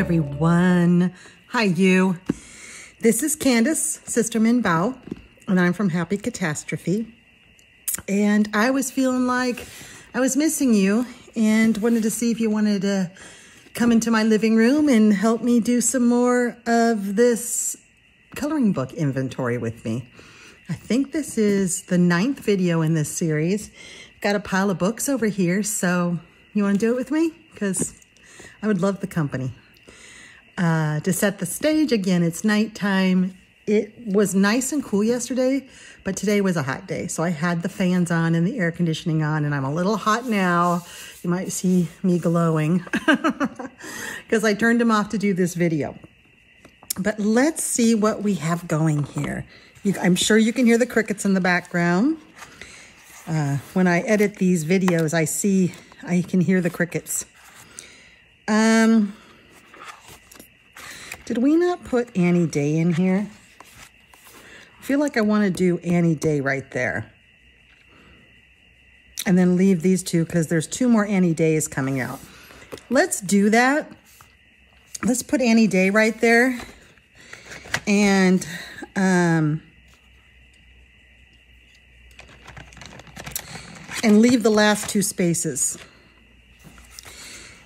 everyone. Hi, you. This is Candice, Sister Minh Bao, and I'm from Happy Catastrophe. And I was feeling like I was missing you and wanted to see if you wanted to come into my living room and help me do some more of this coloring book inventory with me. I think this is the 9th video in this series. Got a pile of books over here, so you want to do it with me? Because I would love the company. To set the stage, again, it's nighttime. It was nice and cool yesterday, but today was a hot day. So I had the fans on and the air conditioning on, and I'm a little hot now. You might see me glowing because I turned them off to do this video. But let's see what we have going here. I'm sure you can hear the crickets in the background. When I edit these videos, I can hear the crickets. Did we not put Annie Day in here? I feel like I want to do Annie Day right there. And then leave these two because there's 2 more Annie Days coming out. Let's do that. Let's put Annie Day right there. And leave the last 2 spaces.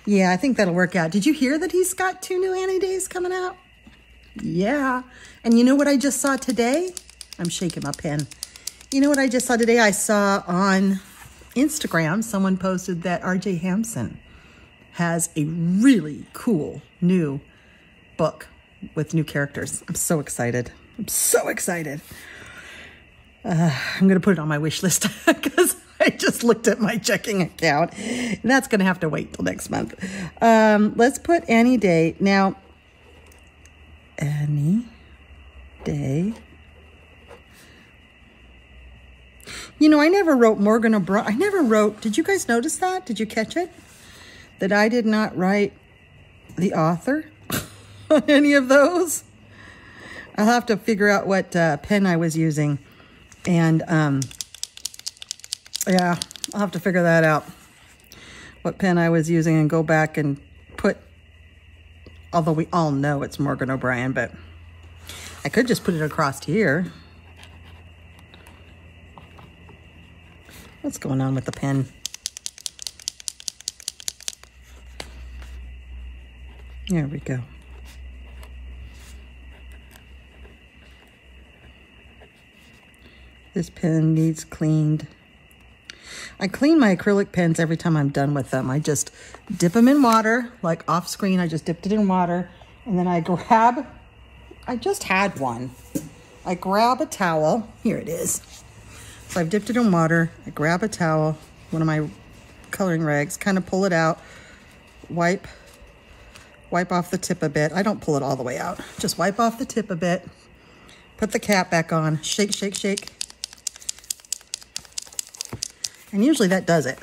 Yeah, I think that'll work out. Did you hear that he's got 2 new Annie Days coming out? Yeah. And you know what I just saw today? I'm shaking my pen. You know what I just saw today? I saw on Instagram, someone posted that R.J. Hampson has a really cool new book with new characters. I'm so excited. I'm so excited. I'm going to put it on my wish list because I just looked at my checking account. And that's going to have to wait till next month. Let's put Annie Day. Now, Annie Day. You know, I never wrote Morgan O'Brien. I never wrote, did you guys notice that? Did you catch it? That I did not write the author on any of those. I'll have to figure out what pen I was using. And, yeah, I'll have to figure that out. What pen I was using and go back and put, although we all know it's Morgan O'Brien, but I could just put it across here. What's going on with the pen? There we go. This pen needs cleaned. I clean my acrylic pens every time I'm done with them. I just dip them in water, like off screen. I just dipped it in water. And then I grab, I just had one. I grab a towel. Here it is. So I've dipped it in water. I grab a towel, one of my coloring rags, kind of pull it out, wipe off the tip a bit. I don't pull it all the way out. Just wipe off the tip a bit. Put the cap back on. Shake, shake, shake. And usually that does it.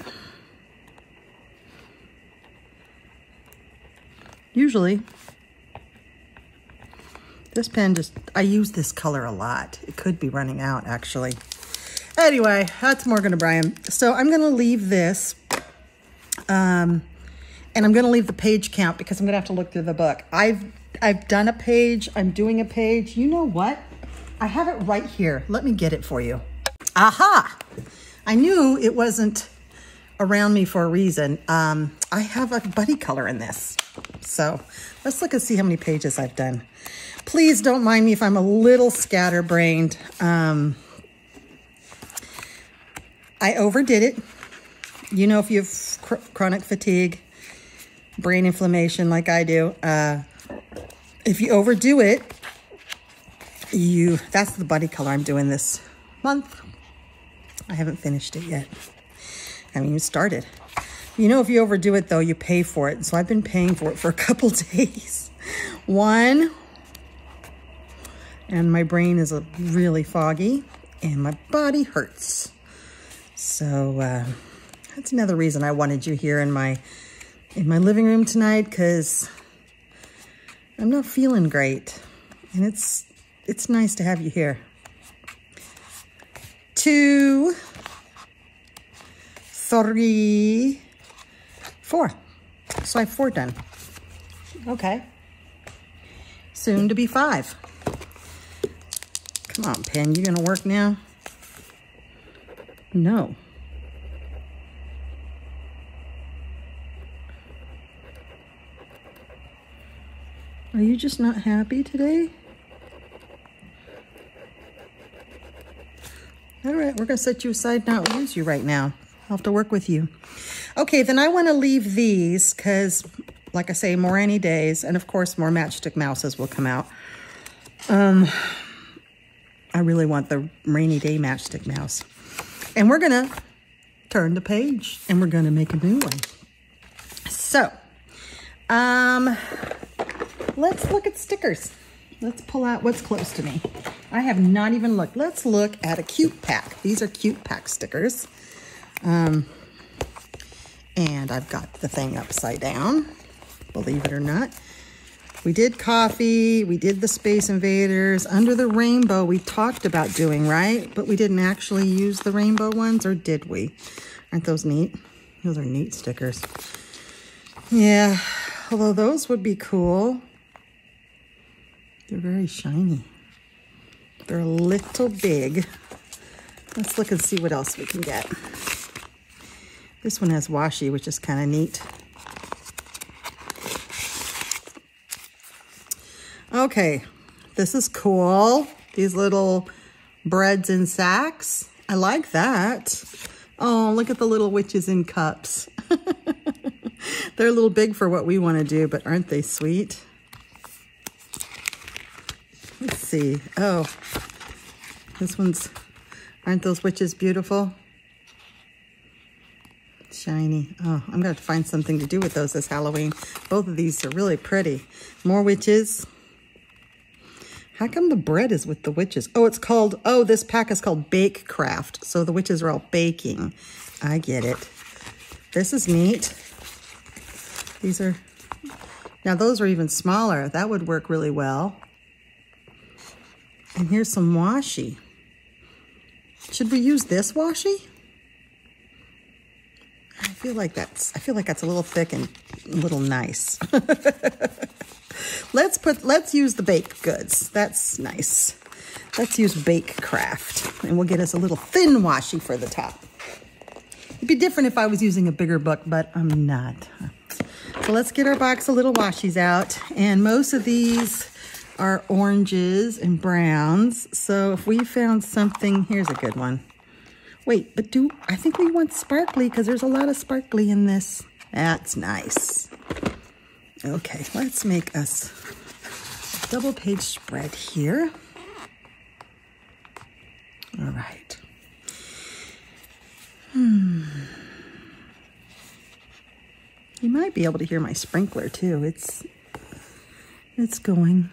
Usually, this pen just, I use this color a lot. It could be running out, actually. Anyway, that's Morgan O'Brien. So I'm going to leave this. And I'm going to leave the page count because I'm going to have to look through the book. I've done a page. I'm doing a page. You know what? I have it right here. Let me get it for you. Aha! I knew it wasn't around me for a reason. I have a buddy color in this. So let's look and see how many pages I've done. Please don't mind me if I'm a little scatterbrained. I overdid it. You know, if you have chronic fatigue, brain inflammation like I do, if you overdo it, that's the buddy color I'm doing this month. I haven't finished it yet. I haven't even started. You know, if you overdo it, though, you pay for it. So I've been paying for it for a couple days. One, and my brain is really foggy, and my body hurts. So that's another reason I wanted you here in my living room tonight, because I'm not feeling great, and it's nice to have you here. 2, 3, 4. So I have 4 done. Okay. soon to be 5. Come on, pen, you gonna work now? No. Are you just not happy today? All right, we're gonna set you aside, not use you right now. I'll have to work with you. Okay, then I wanna leave these because, like I say, more rainy days, and of course more matchstick mouses will come out. I really want the rainy day matchstick mouse. And we're gonna turn the page and we're gonna make a new one. So, let's look at stickers. Let's pull out what's close to me. I have not even looked. Let's look at a cute pack. These are cute pack stickers. And I've got the thing upside down, believe it or not. We did coffee, we did the Space Invaders. Under the rainbow we talked about doing, right? But we didn't actually use the rainbow ones, or did we? Aren't those neat? Those are neat stickers. Yeah, although those would be cool. They're very shiny. They're a little big. Let's look and see what else we can get. This one has washi, which is kind of neat. Okay, this is cool. These little breads in sacks. I like that. Oh, look at the little witches in cups. They're a little big for what we want to do, but aren't they sweet? Let's see. Oh, this one's, aren't those witches beautiful? Shiny. Oh, I'm going to have to find something to do with those this Halloween. Both of these are really pretty. More witches. How come the bread is with the witches? Oh, it's called, oh, this pack is called Bake Craft. So the witches are all baking. I get it. This is neat. These are, now those are even smaller. That would work really well. And here's some washi. Should we use this washi? I feel like that's a little thick and a little nice. Let's use the baked goods. That's nice. Let's use Bake Craft, and we'll get us a little thin washi for the top. It'd be different if I was using a bigger book, but I'm not. So let's get our box of little washies out, and most of these are oranges and browns. So if we found something, here's a good one. Wait, but I think we want sparkly because there's a lot of sparkly in this. That's nice. Okay, let's make us a double page spread here. All right. You might be able to hear my sprinkler too. It's going.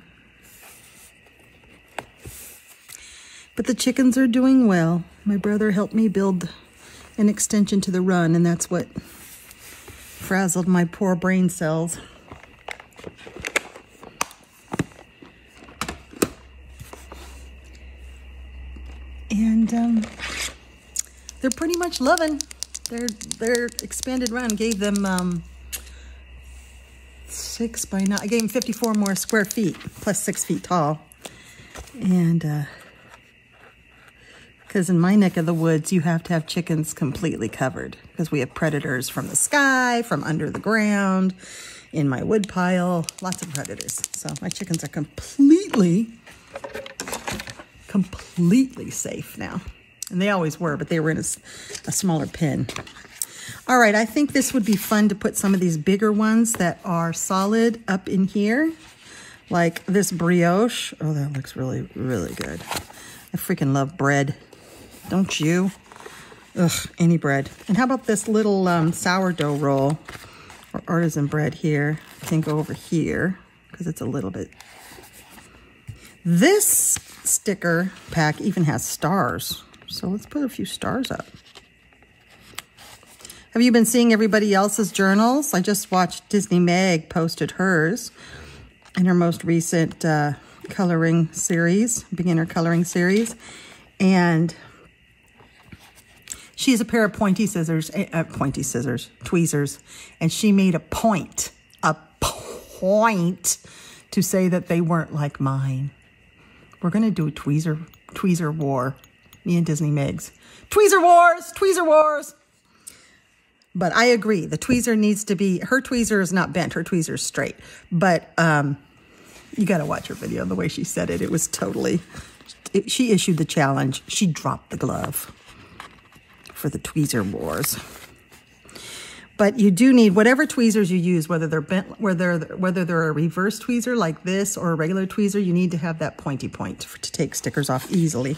But the chickens are doing well. My brother helped me build an extension to the run, and that's what frazzled my poor brain cells. And they're pretty much loving their expanded run. Gave them 6 by 9. I gave them 54 more square feet, plus 6 feet tall. And because in my neck of the woods, you have to have chickens completely covered because we have predators from the sky, from under the ground, in my wood pile, lots of predators. So my chickens are completely safe now. And they always were, but they were in a smaller pen. All right, I think this would be fun to put some of these bigger ones that are solid up in here, like this brioche. Oh, that looks really, really good. I freaking love bread. Don't you? Ugh, any bread. And how about this little sourdough roll or artisan bread here? I think over here because it's a little bit. This sticker pack even has stars. So let's put a few stars up. Have you been seeing everybody else's journals? I just watched Disney Meg posted hers in her most recent coloring series, beginner coloring series. And she has a pair of tweezers, and she made a point to say that they weren't like mine. We're going to do a tweezer war. Me and Disney Megs. Tweezer wars! Tweezer wars! But I agree. The tweezer needs to be... Her tweezer is not bent. Her tweezer is straight. But you got to watch her video. The way she said it, it was totally... She issued the challenge. She dropped the glove for the tweezer wars. But you do need whatever tweezers you use, whether they're bent, whether they're a reverse tweezer like this or a regular tweezer, you need to have that pointy point to take stickers off easily.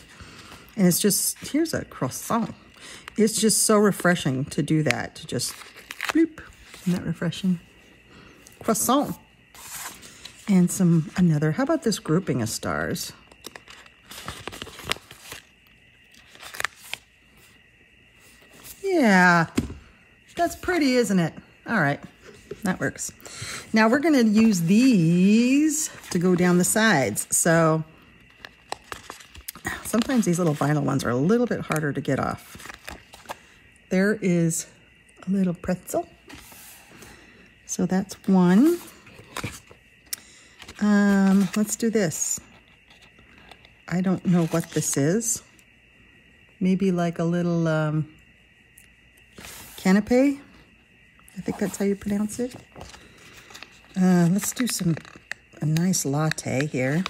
And it's just, here's a croissant. It's just so refreshing to do that, to just bloop. Isn't that refreshing? Croissant. And another, how about this grouping of stars? Yeah, that's pretty, isn't it? All right, that works. Now we're going to use these to go down the sides. So sometimes these little vinyl ones are a little bit harder to get off. There is a little pretzel. So that's one. Let's do this. I don't know what this is. Maybe like a little canapé. I think that's how you pronounce it. Let's do a nice latte here.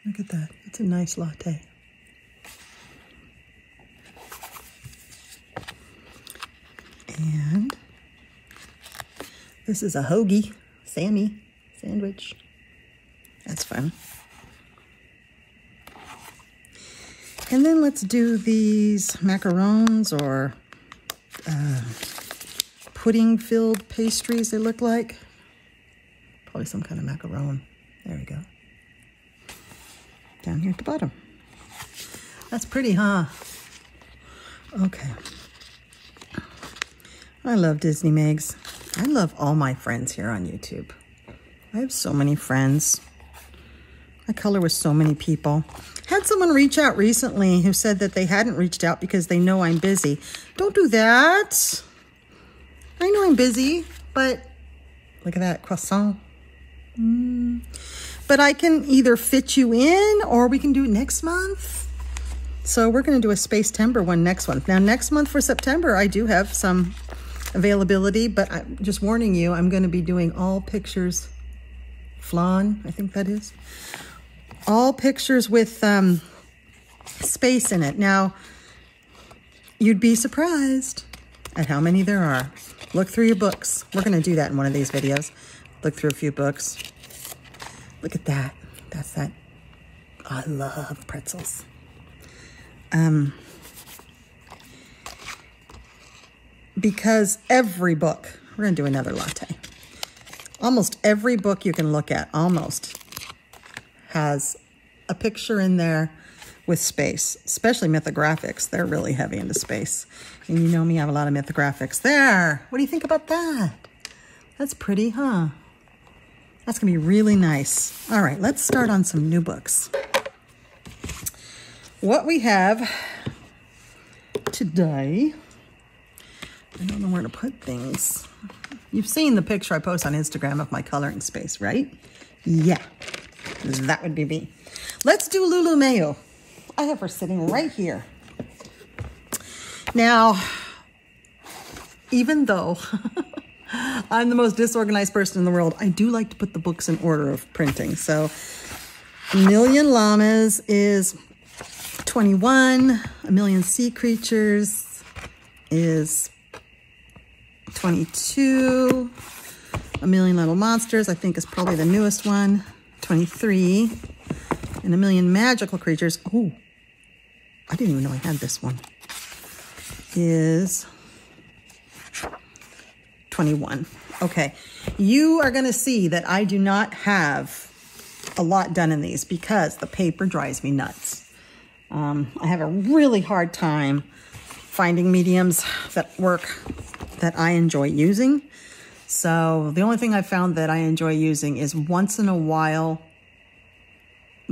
Look at that. It's a nice latte. And this is a hoagie, Sammy sandwich. That's fun. And then let's do these macarons or pudding-filled pastries, they look like. Probably some kind of macaron. There we go. Down here at the bottom. That's pretty, huh? Okay. I love Disney Megs. I love all my friends here on YouTube. I have so many friends. I color with so many people. Had someone reach out recently who said that they hadn't reached out because they know I'm busy. Don't do that. I know I'm busy, but look at that croissant. But I can either fit you in or we can do it next month. So we're going to do a Space Timber one next month. Now, next month for September, I do have some availability, but I'm just warning you, I'm going to be doing all pictures, flan, I think that is. All pictures with space in it. Now, you'd be surprised at how many there are. Look through your books. We're going to do that in one of these videos. Look through a few books. Look at that. That's that. I love pretzels. Because every book, we're going to do another latte. Almost every book you can look at, almost, has a picture in there with space, especially mythographics. They're really heavy into space. And you know me, I have a lot of mythographics. There, what do you think about that? That's pretty, huh? That's gonna be really nice. All right, let's start on some new books. What we have today, I don't know where to put things. You've seen the picture I post on Instagram of my coloring space, right? Yeah, that would be me. Let's do Lulu Mayo. I have her sitting right here. Now, even though I'm the most disorganized person in the world, I do like to put the books in order of printing. So, A Million Llamas is 21. A Million Sea Creatures is 22. A Million Little Monsters, I think, is probably the newest one, 23. And A Million Magical Creatures, oh, I didn't even know I had this one, is 21. Okay, you are going to see that I do not have a lot done in these because the paper drives me nuts. I have a really hard time finding mediums that work, that I enjoy using. So the only thing I found that I enjoy using is once in a while,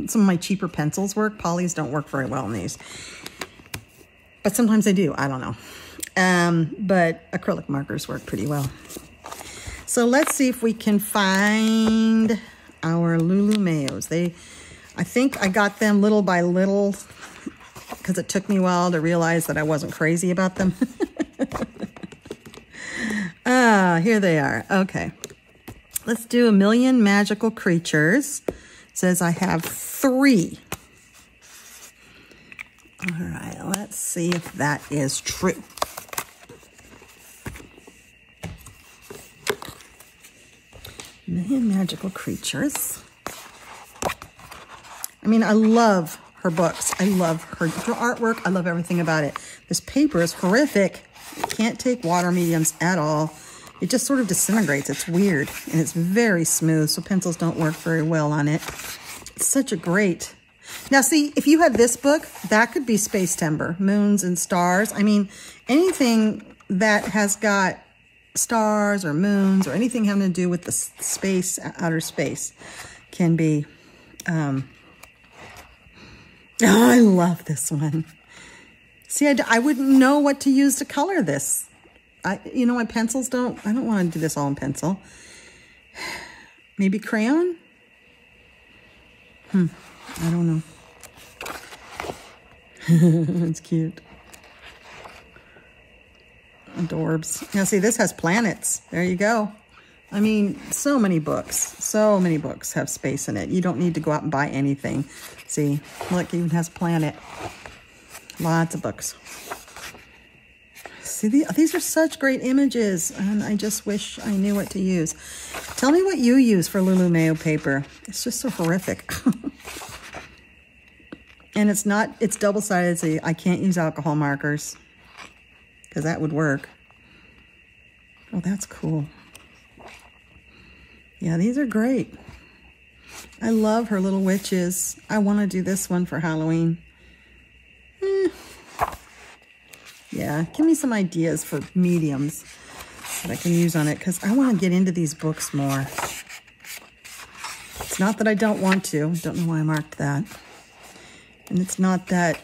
some of my cheaper pencils work. Polys don't work very well in these. But sometimes they do. I don't know. But acrylic markers work pretty well. So let's see if we can find our Lulu Mayos. I think I got them little by little because it took me a while to realize that I wasn't crazy about them. Here they are. Okay. Let's do 1,000,000 Magical Creatures. It says I have 3. All right, let's see if that is true. Million Magical Creatures. I mean, I love her books. I love her artwork. I love everything about it. This paper is horrific. It can't take water mediums at all. It just sort of disintegrates. It's weird, and it's very smooth, so pencils don't work very well on it. It's such a great... Now, see, if you had this book, that could be Space Timber, moons and stars. I mean, anything that has got stars or moons or anything having to do with the space, outer space, can be... Oh, I love this one. See, I wouldn't know what to use to color this. You know, my pencils I don't want to do this all in pencil. Maybe crayon? I don't know. It's cute. Adorbs. Now, see, this has planets. There you go. I mean, so many books have space in it. You don't need to go out and buy anything. See, look, it even has planet. Lots of books. See, these are such great images, and I just wish I knew what to use. Tell me what you use for Lulu Mayo paper. It's just so horrific. And it's double-sided, so I can't use alcohol markers, because that would work. Oh, that's cool. Yeah, these are great. I love her little witches. I want to do this one for Halloween. Yeah, give me some ideas for mediums that I can use on it, because I want to get into these books more. It's not that I don't want to. Don't know why I marked that. And it's not that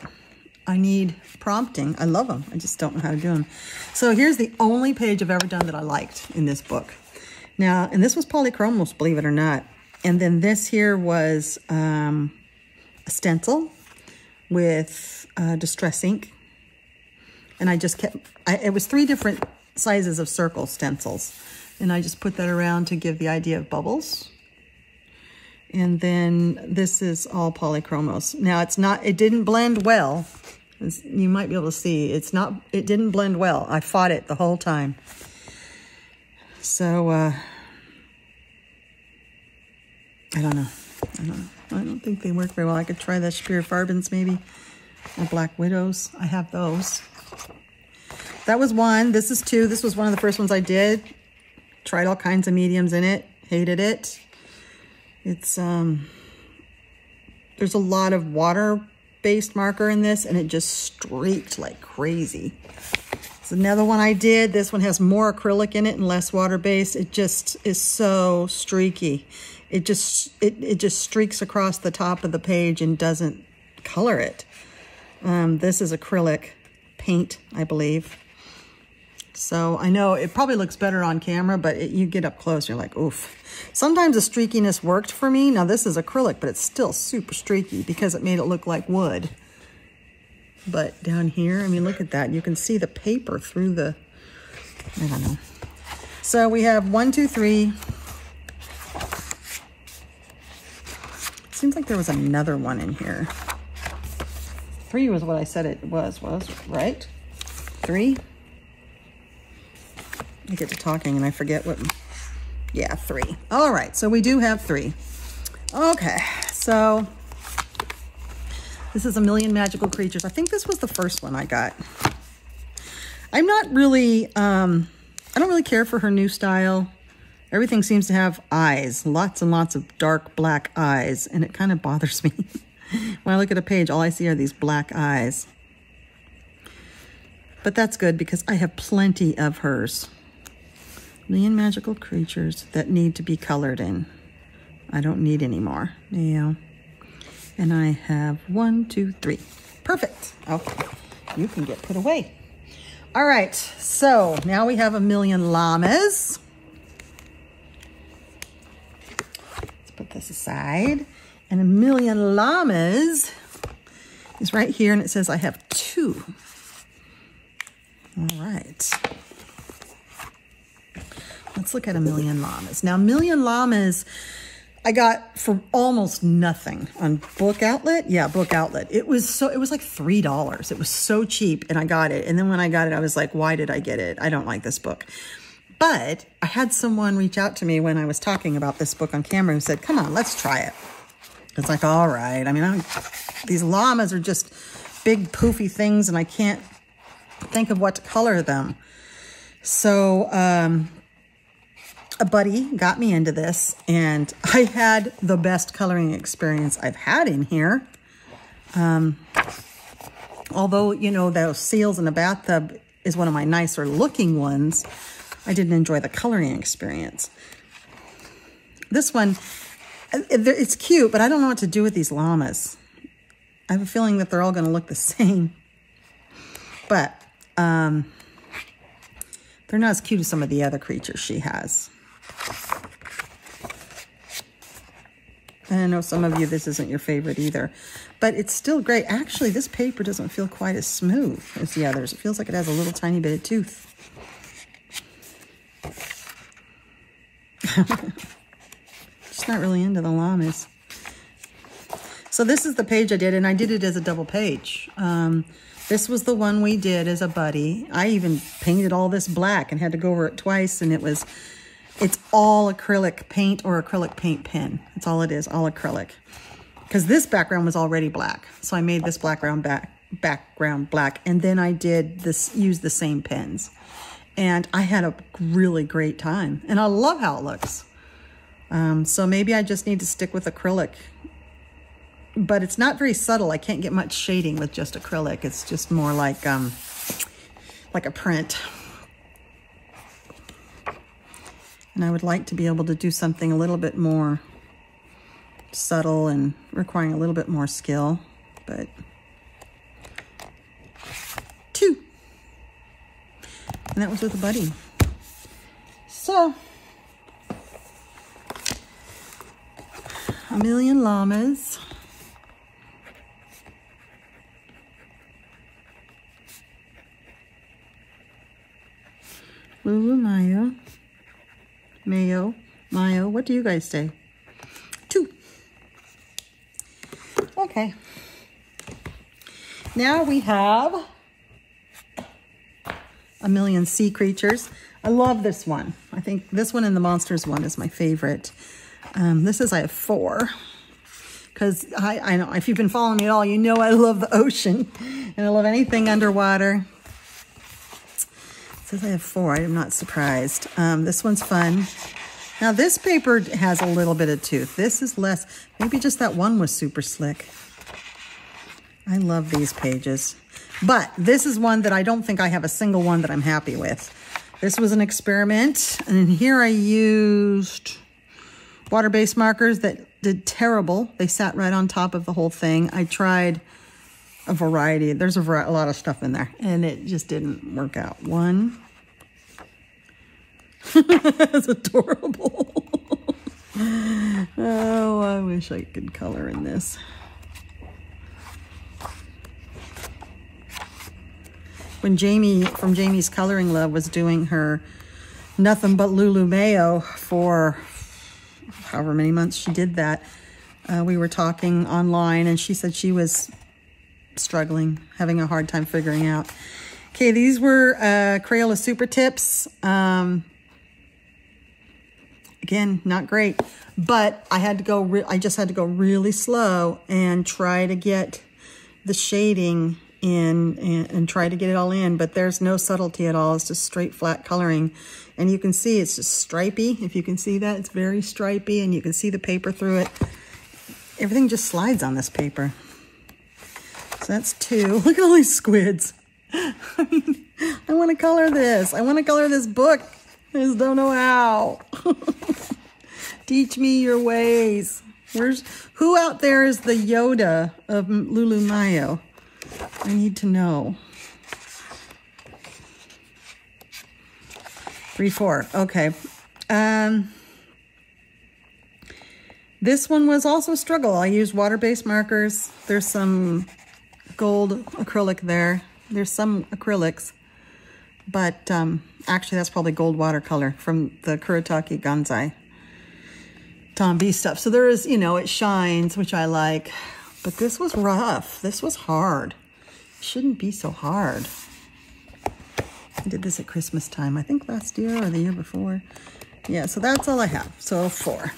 I need prompting. I love them. I just don't know how to do them. So here's the only page I've ever done that I liked in this book. Now, and this was polychromos, believe it or not. And then this here was a stencil with distress ink. And I just kept, it was 3 different sizes of circle stencils. And I just put that around to give the idea of bubbles. And then this is all polychromos. Now it didn't blend well. You might be able to see, it didn't blend well. I fought it the whole time. So, I don't know. I don't think they work very well. I could try the Spear Farbens maybe, or Black Widows. I have those. That was 1. This is 2. This was one of the first ones I did. Tried all kinds of mediums in it. Hated it. It's, there's a lot of water-based marker in this, and it just streaked like crazy. It's another one I did. This one has more acrylic in it and less water-based. It just is so streaky. It just streaks across the top of the page and doesn't color it. This is acrylic paint, I believe. So I know it probably looks better on camera, but you get up close, you're like, oof. Sometimes the streakiness worked for me. Now this is acrylic, but it's still super streaky because it made it look like wood. But down here, I mean, look at that. You can see the paper through the, I don't know. So we have 1, 2, 3. Seems like there was another one in here. 3 was what I said it was right? 3? I get to talking and I forget what, yeah, 3. All right, so we do have 3. Okay, so this is 1,000,000 Magical Creatures. I think this was the first one I got. I'm not really, I don't really care for her new style. Everything seems to have eyes, lots and lots of dark black eyes, and it kind of bothers me. When I look at a page, all I see are these black eyes. But that's good because I have plenty of hers. 1,000,000 Magical Creatures that need to be colored in. I don't need any more. Yeah. And I have 1, 2, 3. Perfect. Okay. You can get put away. All right, so now we have A Million Llamas. Let's put this aside. And A Million Llamas is right here, and it says I have 2. All right. Let's look at A Million Llamas. Now, A Million Llamas I got for almost nothing on Book Outlet. Yeah, Book Outlet. It was like $3. It was so cheap, and I got it. And then when I got it, I was like, why did I get it? I don't like this book. But I had someone reach out to me when I was talking about this book on camera who said, come on, let's try it. It's like, all right. I mean, these llamas are just big poofy things, and I can't think of what to color them. So, a buddy got me into this, and I had the best coloring experience I've had in here. Although, you know, those seals in the bathtub is one of my nicer looking ones, I didn't enjoy the coloring experience. This one, it's cute, but I don't know what to do with these llamas. I have a feeling that they're all going to look the same. But they're not as cute as some of the other creatures she has. And I know some of you, this isn't your favorite either, but it's still great. Actually, this paper doesn't feel quite as smooth as the others. It feels like it has a little tiny bit of tooth. Just not really into the llamas. So this is the page I did, and I did it as a double page. This was the one we did as a buddy. I even painted all this black and had to go over it twice, and it's all acrylic paint or acrylic paint pen. That's all it is, all acrylic. Because this background was already black. So I made this background black. And then I did this, use the same pens. And I had a really great time. And I love how it looks. So maybe I just need to stick with acrylic. But it's not very subtle. I can't get much shading with just acrylic. It's just more like a print. And I would like to be able to do something a little bit more subtle and requiring a little bit more skill, but 2. And that was with a buddy. So, A Million Llamas. Lulu Mayo, what do you guys say? 2. Okay. Now we have A Million Sea Creatures. I love this one. I think this one and the Monsters one is my favorite. This is, I have 4. Because I know, if you've been following me at all, you know I love the ocean. And I love anything underwater. It says I have 4. I am not surprised. This one's fun. Now this paper has a little bit of tooth. This is less. Maybe just that one was super slick. I love these pages. But this is one that I don't think I have a single one that I'm happy with. This was an experiment. And here I used water-based markers that did terrible. They sat right on top of the whole thing. I tried a variety. There's a lot of stuff in there. And it just didn't work out. One. That's adorable. Oh, I wish I could color in this. When Jamie from Jamie's Coloring Love was doing her Nothing But Lulu Mayo for however many months she did that, we were talking online, and she said she was struggling, having a hard time figuring out. Okay, these were Crayola Super Tips. Again, not great, but I had to go. I just had to go really slow and try to get the shading in and try to get it all in. But there's no subtlety at all. It's just straight flat coloring, and you can see it's just stripy. If you can see that, it's very stripy, and you can see the paper through it. Everything just slides on this paper. So that's 2. Look at all these squids. I mean, I want to color this. I want to color this book. I just don't know how. Teach me your ways. Who out there is the Yoda of Lulu Mayo? I need to know. 4. Okay. This one was also a struggle. I used water-based markers. There's some gold acrylic there. There's some acrylics, but actually that's probably gold watercolor from the Kuretake Gansai Tom B stuff. So there is, you know, it shines, which I like, but this was rough. This was hard. It shouldn't be so hard. I did this at Christmas time, I think last year or the year before. Yeah, so that's all I have. So 4.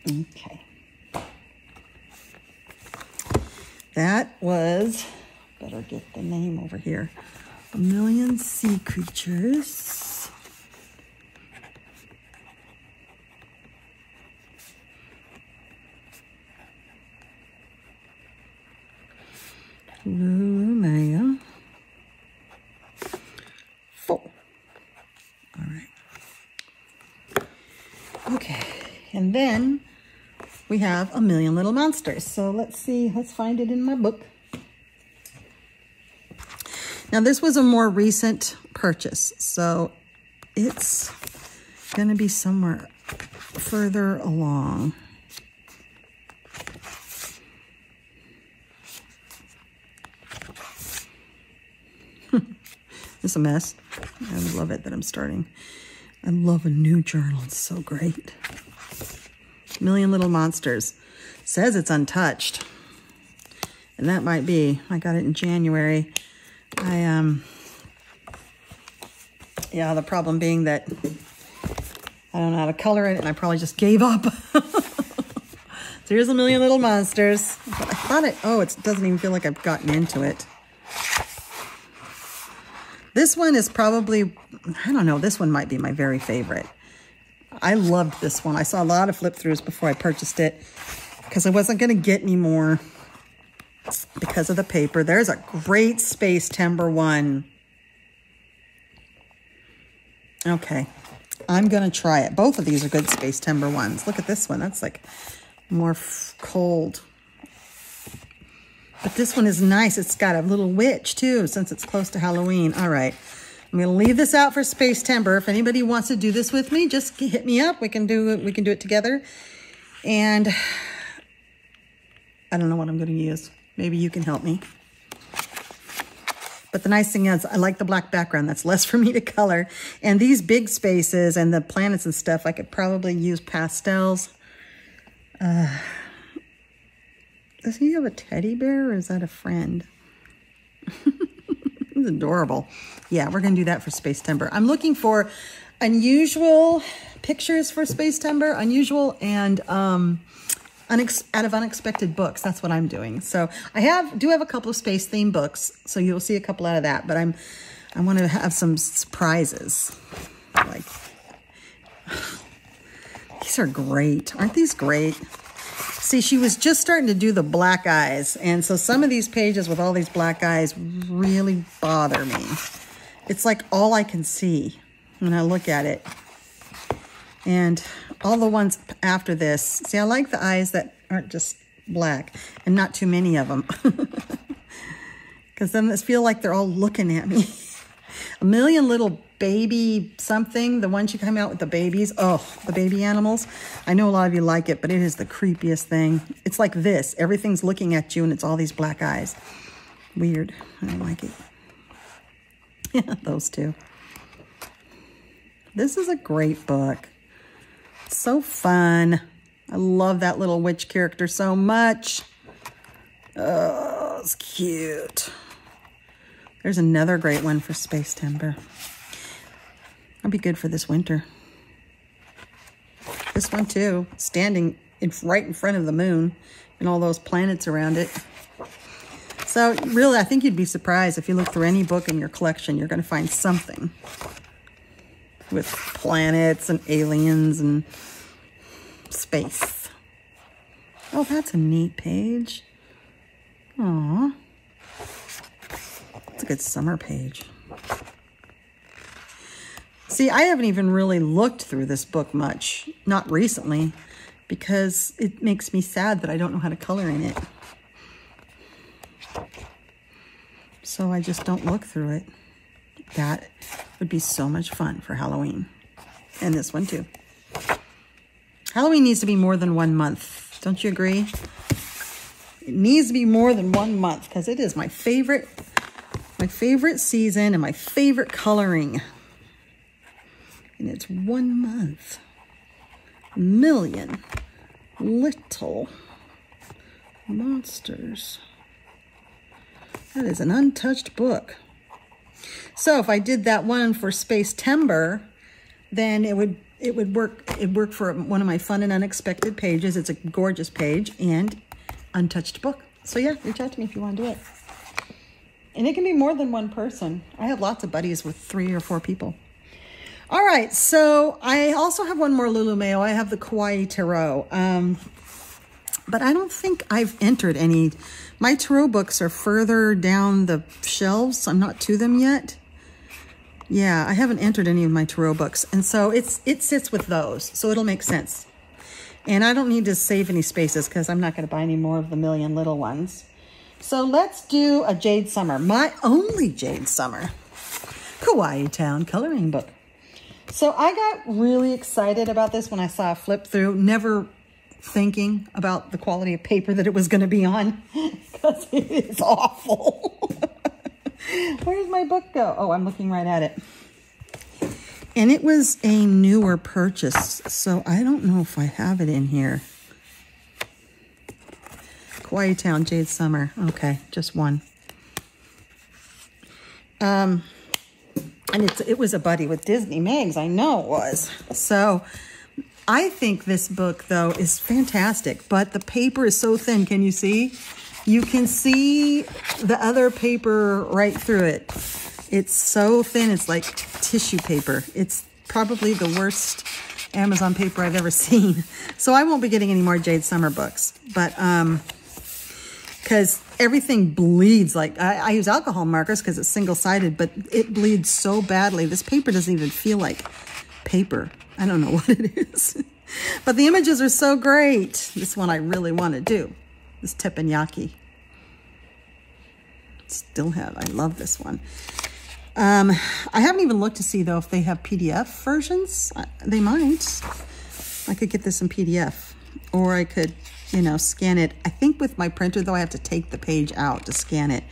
Okay. That was, better get the name over here, A Million Sea Creatures. Lulu Mayo. 4. All right. Okay, and then we have A Million Little Monsters. So let's see, let's find it in my book. Now this was a more recent purchase, so it's gonna be somewhere further along. It's a mess. I love it that I'm starting. I love a new journal, it's so great. Million Little Monsters. Says it's untouched. And that might be. I got it in January. Yeah, the problem being that I don't know how to color it and I probably just gave up. So here's A Million Little Monsters. I thought it, oh, it doesn't even feel like I've gotten into it. This one is probably, I don't know, this one might be my very favorite. I loved this one. I saw a lot of flip throughs before I purchased it because I wasn't going to get any more because of the paper. There's a great Space Timber one. Okay, I'm going to try it. Both of these are good Space Timber ones. Look at this one. That's like more cold. But this one is nice. It's got a little witch too, since it's close to Halloween. All right. I'm going to leave this out for Space Timber. If anybody wants to do this with me, just hit me up. We can do it together. And I don't know what I'm going to use. Maybe you can help me. But the nice thing is I like the black background. That's less for me to color. And these big spaces and the planets and stuff, I could probably use pastels. Does he have a teddy bear or is that a friend? It's adorable. Yeah, we're going to do that for Space Timber. I'm looking for unusual pictures for Space Timber, unusual and out of unexpected books. That's what I'm doing. So I do have a couple of space themed books, so you'll see a couple out of that. But I want to have some surprises. Like these are great. Aren't these great? See, she was just starting to do the black eyes. And so some of these pages with all these black eyes really bother me. It's like all I can see when I look at it. And all the ones after this, see, I like the eyes that aren't just black and not too many of them. Because then I feel like they're all looking at me. A Million Little Baby something, the ones you come out with the babies. Oh, the baby animals. I know a lot of you like it, but it is the creepiest thing. It's like this. Everything's looking at you and it's all these black eyes. Weird. I don't like it. Yeah, those two. This is a great book. It's so fun. I love that little witch character so much. Oh, it's cute. There's another great one for Space Timber. That'll be good for this winter. This one too, standing right in front of the moon and all those planets around it. So really, I think you'd be surprised if you look through any book in your collection, you're going to find something with planets and aliens and space. Oh, that's a neat page. Aww. It's a good summer page. See, I haven't even really looked through this book much, not recently, because it makes me sad that I don't know how to color in it. So I just don't look through it. That would be so much fun for Halloween. And this one too. Halloween needs to be more than 1 month. Don't you agree? It needs to be more than 1 month because it is my favorite season and my favorite coloring. And it's 1 month. 1,000,000 little monsters. That is an untouched book. So if I did that one for Space Timber, then it would work. It'd work for one of my fun and unexpected pages. It's a gorgeous page and untouched book. So yeah, reach out to me if you want to do it. And it can be more than one person. I have lots of buddies with 3 or 4 people. All right, so I also have one more Lulu Mayo. I have the Kawaii Tarot. But I don't think I've entered any. My tarot books are further down the shelves. I'm not to them yet. Yeah, I haven't entered any of my tarot books. And so it sits with those. So it'll make sense. And I don't need to save any spaces because I'm not going to buy any more of the 1,000,000 little ones. So let's do a Jade Summer. My only Jade Summer. Kawaii Town coloring book. So I got really excited about this when I saw a flip through, never thinking about the quality of paper that it was going to be on because it is awful. Where's my book go? Oh, I'm looking right at it. And it was a newer purchase, so I don't know if I have it in here. Kawaii Town, Jade Summer. Okay, just one. And it was a buddy with Disney Mags. I know it was. So I think this book, though, is fantastic. But the paper is so thin. Can you see? You can see the other paper right through it. It's so thin. It's like tissue paper. It's probably the worst Amazon paper I've ever seen. So I won't be getting any more Jade Summer books. But because everything bleeds. Like I use alcohol markers because it's single-sided, but it bleeds so badly. This paper doesn't even feel like paper. I don't know what it is. But the images are so great. This one I really want to do. This teppanyaki. Still have. I love this one. I haven't even looked to see, though, if they have PDF versions. They might. I could get this in PDF. Or I could, you know, scan it. I think with my printer, though, I have to take the page out to scan it.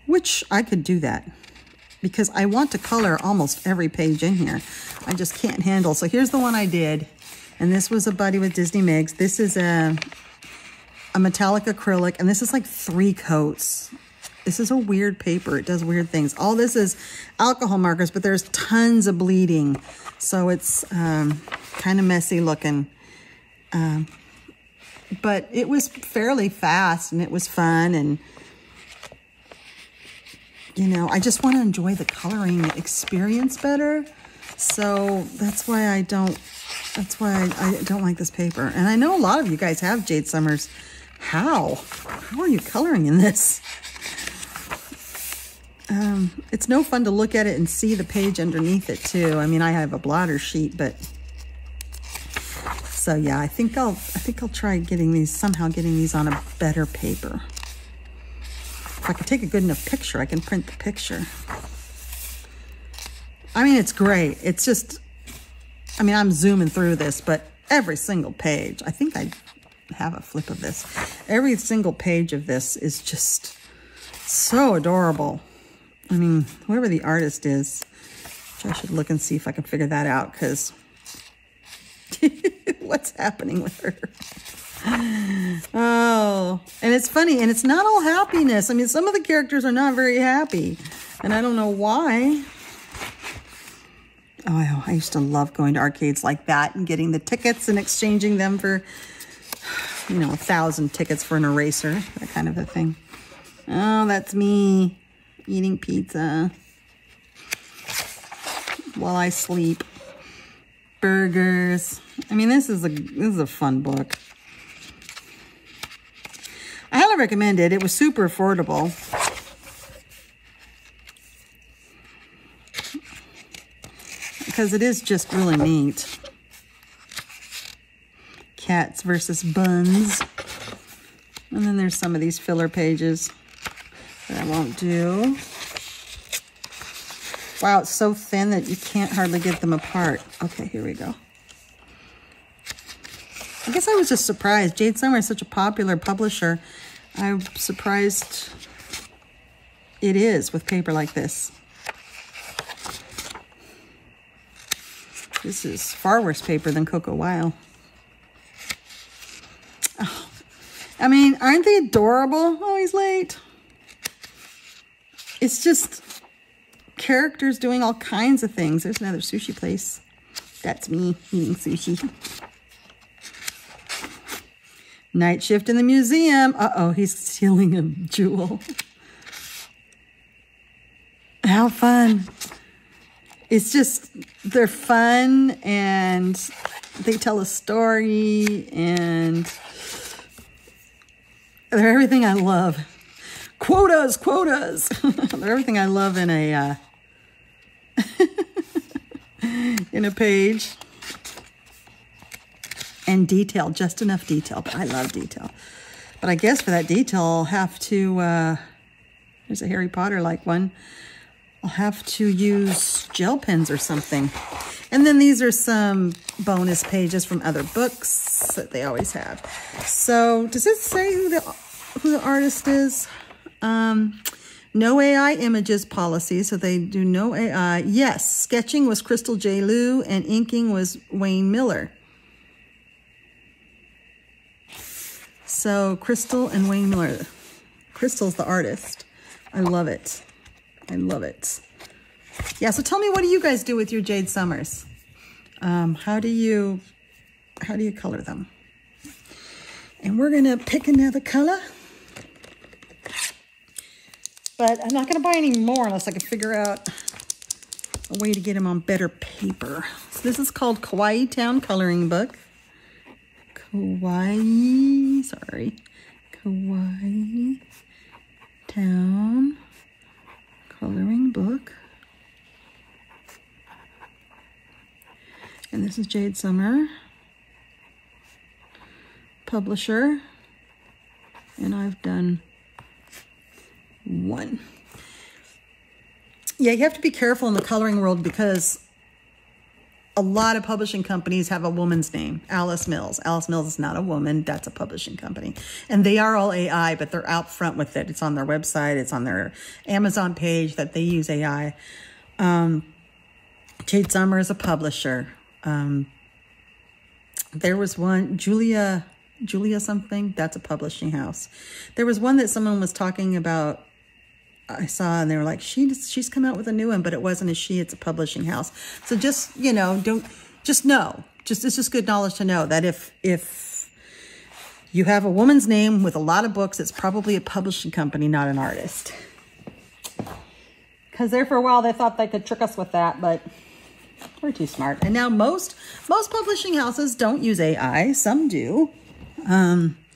Which I could do that. Because I want to color almost every page in here. I just can't handle. So here's the one I did. And this was a buddy with Disney Migs. This is a metallic acrylic. And this is like 3 coats. This is a weird paper. It does weird things. All this is alcohol markers, but there's tons of bleeding. So it's kind of messy looking. But it was fairly fast and it was fun. And, you know, I just want to enjoy the coloring experience better. So that's why I don't like this paper. And I know a lot of you guys have Jade Summers. How are you coloring in this? It's no fun to look at it and see the page underneath it too. I mean, I have a blotter sheet, but so yeah, I think I'll try somehow getting these on a better paper. If I can take a good enough picture, I can print the picture. I mean, it's great. It's just, I mean, I'm zooming through this, but every single page, I think I have a flip of this. Every single page of this is just so adorable. I mean, whoever the artist is, which I should look and see if I can figure that out, because what's happening with her? Oh, and it's funny, and it's not all happiness. I mean, some of the characters are not very happy, and I don't know why. Oh, I used to love going to arcades like that and getting the tickets and exchanging them for, you know, 1,000 tickets for an eraser, that kind of a thing. Oh, that's me eating pizza while I sleep. Burgers. I mean, this is a fun book. I highly recommend it. It was super affordable. Because it is just really neat. Cats versus buns. And then there's some of these filler pages. that I won't do. Wow, it's so thin that you can't hardly get them apart. Okay, here we go. I guess I was just surprised. Jade Summer is such a popular publisher. I'm surprised it is with paper like this. This is far worse paper than Coco Weil. Oh, I mean, aren't they adorable? Oh, he's late. It's just characters doing all kinds of things. There's another sushi place. That's me eating sushi. Night shift in the museum. Uh-oh, he's stealing a jewel. How fun. It's just, they're fun and they tell a story and they're everything I love. Quotas, quotas. They're everything I love in a in a page. And detail, just enough detail, but I love detail. But I guess for that detail, I'll have to, there's a Harry Potter-like one. I'll have to use gel pens or something. And then these are some bonus pages from other books that they always have. So does it say who the artist is? No AI images policy, so they do no AI. Yes, sketching was Crystal J. Liu and inking was Wayne Miller. So Crystal and Wayne Miller. Crystal's the artist. I love it. I love it. Yeah, so tell me, what do you guys do with your Jade Summers? How do you color them? And we're gonna pick another color. But I'm not gonna buy any more unless I can figure out a way to get them on better paper. So this is called Kawaii Town Coloring Book. Kawaii Town Coloring Book. And this is Jade Summer, publisher, and I've done one. Yeah, you have to be careful in the coloring world because a lot of publishing companies have a woman's name, Alice Mills. Alice Mills is not a woman, that's a publishing company. And they are all AI, but they're out front with it. It's on their website, it's on their Amazon page that they use AI. Jade Summer is a publisher. There was one, Julia something, that's a publishing house. There was one that someone was talking about, I saw, and they were like, she's come out with a new one, but it wasn't a she, it's a publishing house. So just, you know, it's just good knowledge to know that if you have a woman's name with a lot of books, it's probably a publishing company, not an artist. Because there for a while, they thought they could trick us with that, but we're too smart. And now most publishing houses don't use AI. Some do.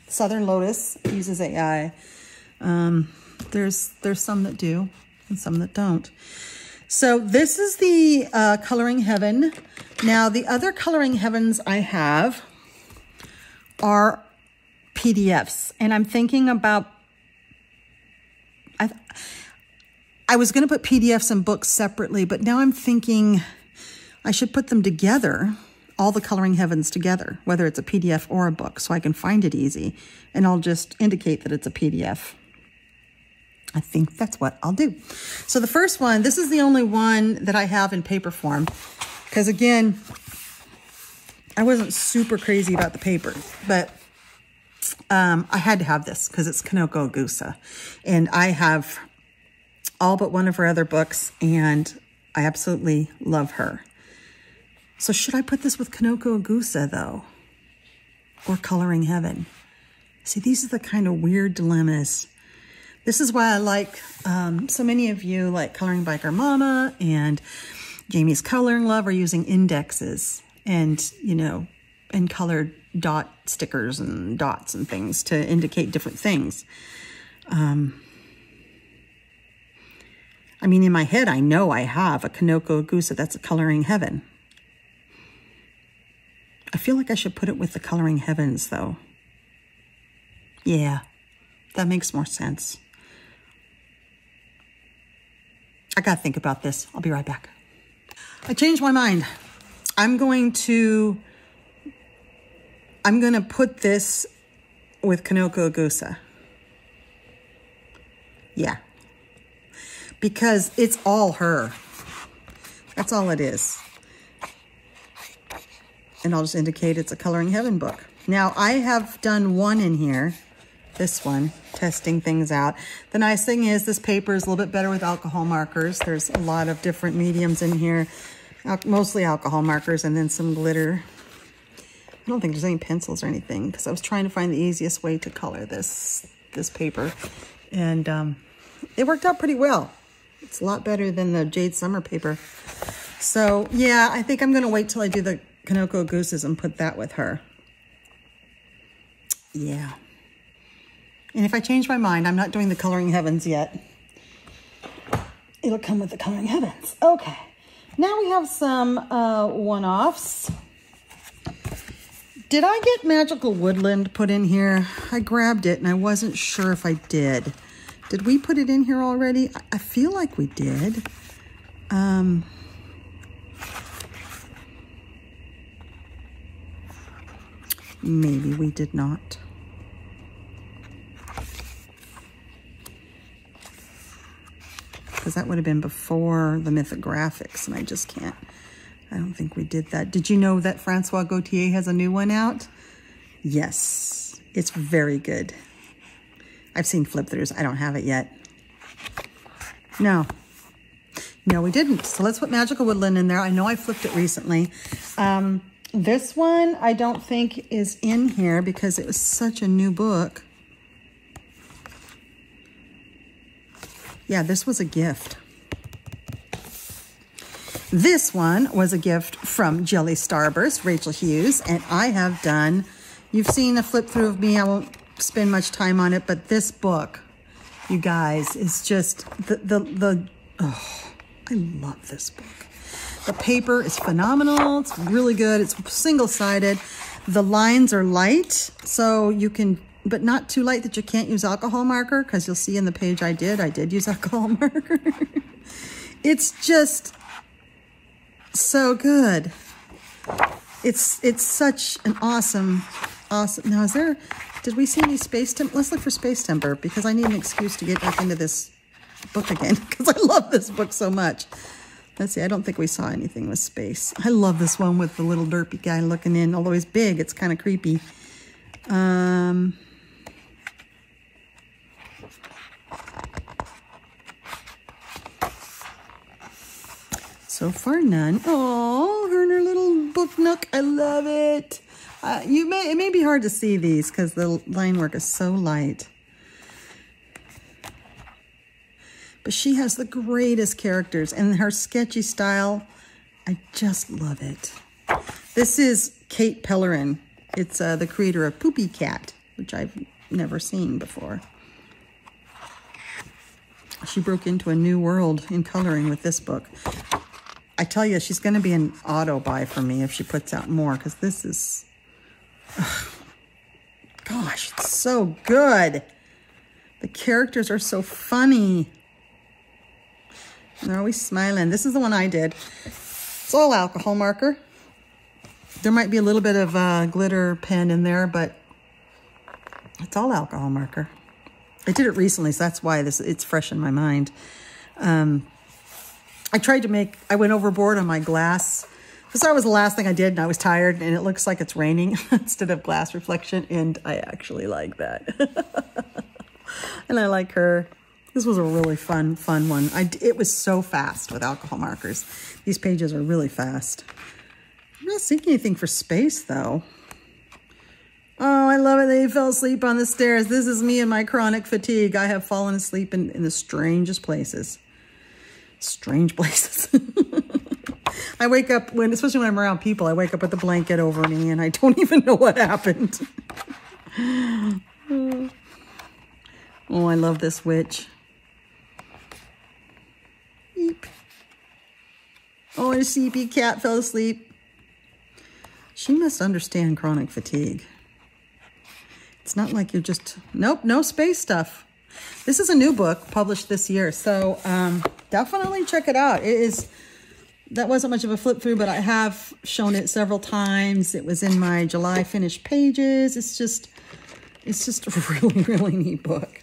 Southern Lotus uses AI. There's some that do and some that don't. So this is the Coloring Heaven. Now the other Coloring Heavens I have are PDFs, and I'm thinking about, I was going to put PDFs and books separately, but now I'm thinking I should put them together, all the Coloring Heavens together, whether it's a PDF or a book, so I can find it easy, and I'll just indicate that it's a PDF. I think that's what I'll do. So the first one, this is the only one that I have in paper form, because again, I wasn't super crazy about the paper, but I had to have this because it's Kanoko Agusa, and I have all but one of her other books, and I absolutely love her. So should I put this with Kanoko Agusa though, or Coloring Heaven? See, these are the kind of weird dilemmas. This is why I like, so many of you like Coloring Biker Mama and Jamie's Coloring Love are using indexes and, you know, and colored dot stickers and dots and things to indicate different things. I mean, in my head, I know I have a Kanoko Agusa. That's a Coloring Heaven. I feel like I should put it with the Coloring Heavens, though. Yeah, that makes more sense. I gotta think about this. I'll be right back. I changed my mind. I'm gonna put this with Kanoko Agusa. Yeah. Because it's all her. That's all it is. And I'll just indicate it's a Coloring Heaven book. Now, I have done one in here, this one, testing things out. The nice thing is this paper is a little bit better with alcohol markers. There's a lot of different mediums in here, mostly alcohol markers and then some glitter. I don't think there's any pencils or anything because I was trying to find the easiest way to color this paper. And it worked out pretty well. It's a lot better than the Jade Summer paper. So, yeah, I think I'm going to wait till I do the Kanoko Agusas and put that with her. Yeah. And if I change my mind, I'm not doing the Coloring Heavens yet. It'll come with the Coloring Heavens. Okay. Now we have some one-offs. Did I get Magical Woodland put in here? I grabbed it and I wasn't sure if I did. Did we put it in here already? I feel like we did. Maybe we did not. Because that would have been before the Mythographics, and I just can't. I don't think we did that. Did you know that Francois Gautier has a new one out? Yes, it's very good. I've seen flip-throughs. I don't have it yet. No. No, we didn't. So let's put Magical Woodland in there. I know I flipped it recently. This one I don't think is in here because it was such a new book. Yeah, this was a gift. This one was a gift from Jelly Starburst, Rachel Hughes, and I have done, you've seen a flip through of me, I won't spend much time on it, but this book, you guys, is just oh, I love this book. The paper is phenomenal. It's really good. It's single-sided. The lines are light, so you can, but not too light that you can't use alcohol marker, because you'll see in the page I did use alcohol marker. It's just so good. It's such an awesome. Now, did we see any space temp? Let's look for space temper, because I need an excuse to get back into this book again, because I love this book so much. Let's see, I don't think we saw anything with space. I love this one with the little derpy guy looking in. Although he's big, it's kind of creepy. So far, none. Oh, her and her little book nook. I love it. It may be hard to see these because the line work is so light. But she has the greatest characters, and her sketchy style, I just love it. This is Kate Pellerin. It's the creator of Poopy Cat, which I've never seen before. She broke into a new world in coloring with this book. I tell you, she's going to be an auto buy for me if she puts out more, because this is, gosh, it's so good. The characters are so funny. They're always smiling. This is the one I did. It's all alcohol marker. There might be a little bit of glitter pen in there, but it's all alcohol marker. I did it recently, so that's why it's fresh in my mind. I went overboard on my glass. This was the last thing I did, and I was tired, and it looks like it's raining instead of glass reflection, and I actually like that. And I like her. This was a really fun one. It was so fast with alcohol markers. These pages are really fast. I'm not seeing anything for space, though. Oh, I love it that he fell asleep on the stairs. This is me and my chronic fatigue. I have fallen asleep in the strangest places. Strange places. I wake up, especially when I'm around people, I wake up with a blanket over me and I don't even know what happened. Oh, I love this witch. Eep. Oh, and a sleepy cat fell asleep. She must understand chronic fatigue. It's not like you're just, nope, no space stuff. This is a new book published this year, so definitely check it out. That wasn't much of a flip through, but I have shown it several times. It was in my July finished pages. It's just a really, really neat book.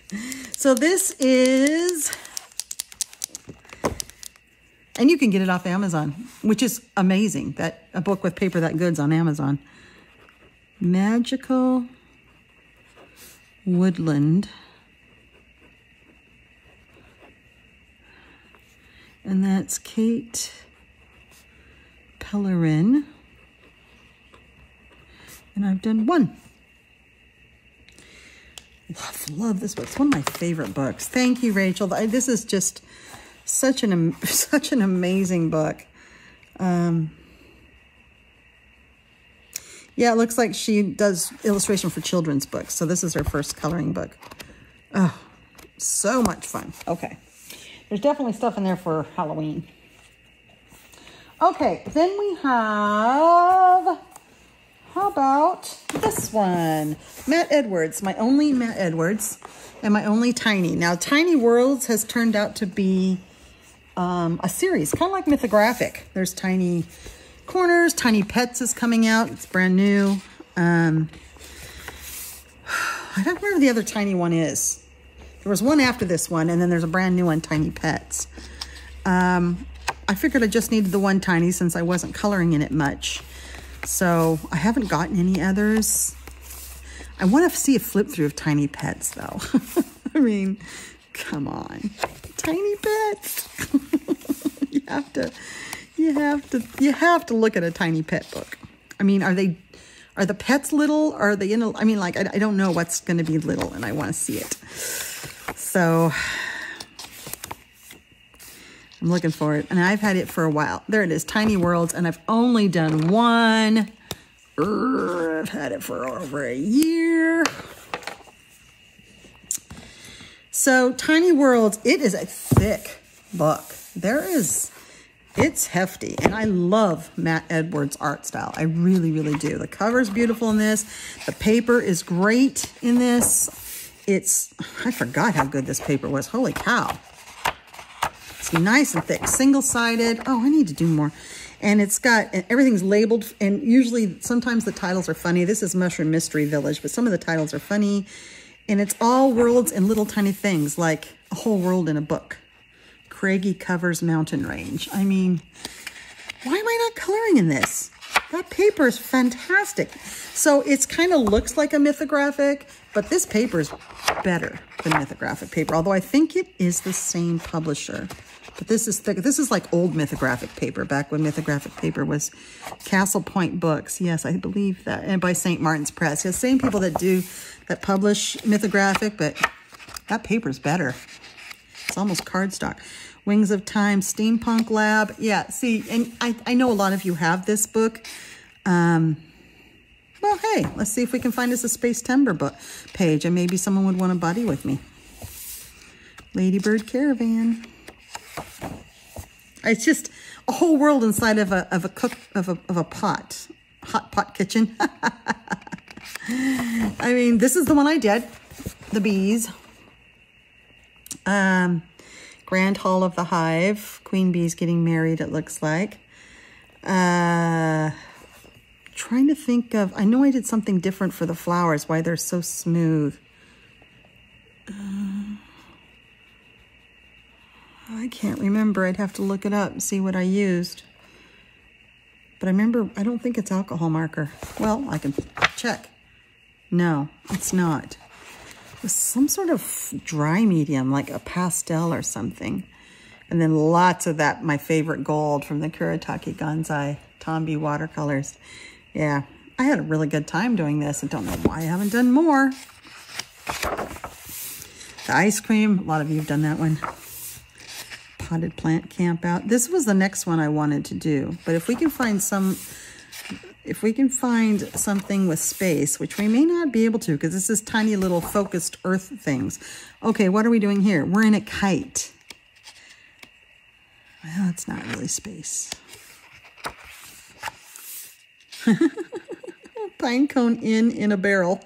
So this is, and you can get it off Amazon, which is amazing, that a book with paper that good's on Amazon. Magical Woodland. And that's Kate Pellerin. And I've done one. Love this book. It's one of my favorite books. Thank you, Rachel. This is just such an amazing book. Yeah, it looks like she does illustration for children's books. So this is her first coloring book. Oh, so much fun. Okay. There's definitely stuff in there for Halloween. Okay, then we have, how about this one? Matt Edwards, my only Matt Edwards, and my only Tiny. Now, Tiny Worlds has turned out to be a series, kind of like Mythographic. There's Tiny Corners, Tiny Pets is coming out. It's brand new. I don't remember the other Tiny one is. There was one after this one, and then there's a brand new one, Tiny Pets. I figured I just needed the one Tiny since I wasn't coloring in it much. So I haven't gotten any others. I want to see a flip through of Tiny Pets, though. I mean, come on. Tiny Pets. You have to look at a Tiny Pet book. I mean, are the pets little? Are they in a, I mean, like, I don't know what's going to be little, and I want to see it. So I'm looking for it, and I've had it for a while. There it is, Tiny Worlds, and I've only done one. I've had it for over a year. So Tiny Worlds, it is a thick book. It's hefty, and I love Matt Edwards' art style. I really, really do. The cover's beautiful in this. The paper is great in this. I forgot how good this paper was. Holy cow. It's nice and thick, single-sided. Oh, I need to do more. And everything's labeled, and usually, sometimes the titles are funny. This is Mushroom Mystery Village, but some of the titles are funny. And it's all worlds and little tiny things, like a whole world in a book. Craigie Covers Mountain Range. I mean, why am I not coloring in this? That paper is fantastic. So it's kind of looks like a Mythographic, but this paper is better than Mythographic paper, although I think it is the same publisher. But this is thick. This is like old Mythographic paper, back when Mythographic paper was Castle Point Books. Yes, I believe that. And by St. Martin's Press. Yeah, same people that publish Mythographic, but that paper's better. It's almost cardstock. Wings of Time, Steampunk Lab. Yeah, see, and I know a lot of you have this book. Well, hey, let's see if we can find us a Space Timber book page, and maybe someone would want to buddy with me. Ladybird Caravan. It's just a whole world inside of a pot, hot pot kitchen. I mean, this is the one I did, the bees. Grand Hall of the Hive. Queen Bee's getting married, it looks like. Trying to think of, I know I did something different for the flowers, why they're so smooth. I can't remember. I'd have to look it up and see what I used. But I remember, I don't think it's alcohol marker. Well, I can check. No, it's not. It was some sort of dry medium, like a pastel or something. And then lots of that, my favorite gold from the Kuretake Gansai Tombi watercolors. Yeah, I had a really good time doing this. I don't know why I haven't done more. The ice cream, a lot of you have done that one. Potted plant camp out. This was the next one I wanted to do. But if we can find something with space, which we may not be able to because this is tiny little focused earth things. Okay, what are we doing here? We're in a kite. Well, it's not really space. Pinecone Inn in a barrel.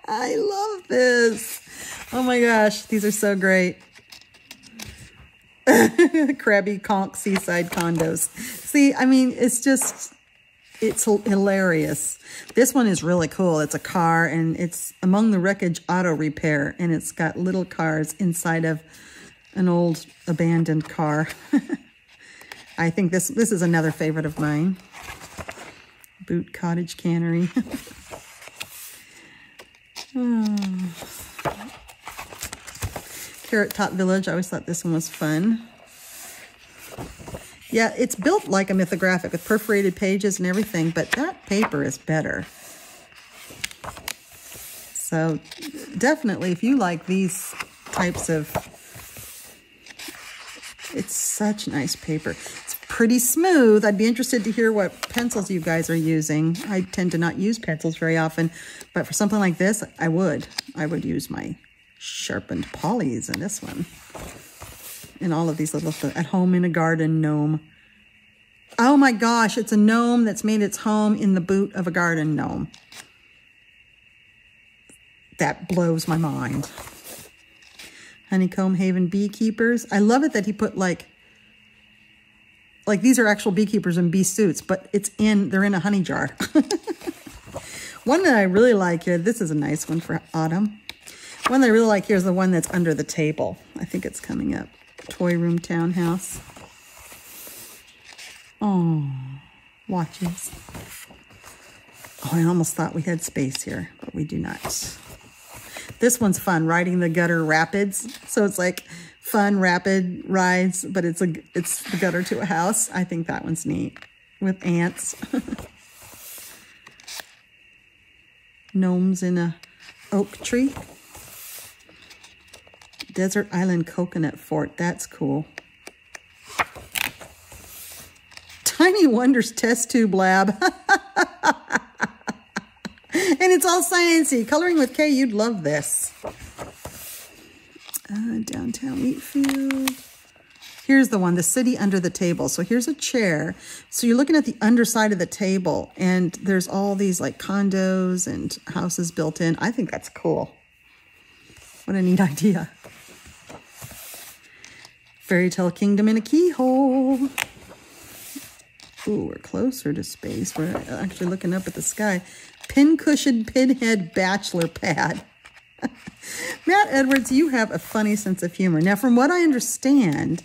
I love this. Oh my gosh, these are so great. Krabby Conch Seaside Condos. See, I mean, it's hilarious. This one is really cool. It's a car, and it's among the wreckage auto repair, and it's got little cars inside of an old abandoned car. I think this is another favorite of mine. Boot Cottage Cannery. Oh. Carrot Top Village. I always thought this one was fun. Yeah, it's built like a mythographic with perforated pages and everything, but that paper is better. So definitely, if you like these types of, it's such nice paper. It's pretty smooth. I'd be interested to hear what pencils you guys are using. I tend to not use pencils very often, but for something like this, I would use my sharpened polys in this one. And all of these little at home in a garden gnome. Oh my gosh, it's a gnome that's made its home in the boot of a garden gnome. That blows my mind. Honeycomb Haven Beekeepers. I love it that he put like these are actual beekeepers in bee suits, but they're in a honey jar. One that I really like here, this is a nice one for autumn. One that I really like here is the one that's under the table. I think it's coming up. Toy Room Townhouse. Oh, watches. Oh, I almost thought we had space here, but we do not. This one's fun, riding the gutter rapids. So it's like fun, rapid rides, but it's the gutter to a house. I think that one's neat with ants. Gnomes in a oak tree. Desert Island Coconut Fort. That's cool. Tiny Wonders Test Tube Lab. And it's all sciencey. Coloring with K, you'd love this. Downtown Wheatfield. Here's the one, the city under the table. So here's a chair. So you're looking at the underside of the table, and there's all these like condos and houses built in. I think that's cool. What a neat idea. Fairy Tale Kingdom in a keyhole. Ooh, we're closer to space. We're actually looking up at the sky. Pincushion Pinhead Bachelor Pad. Matt Edwards, you have a funny sense of humor. Now, from what I understand,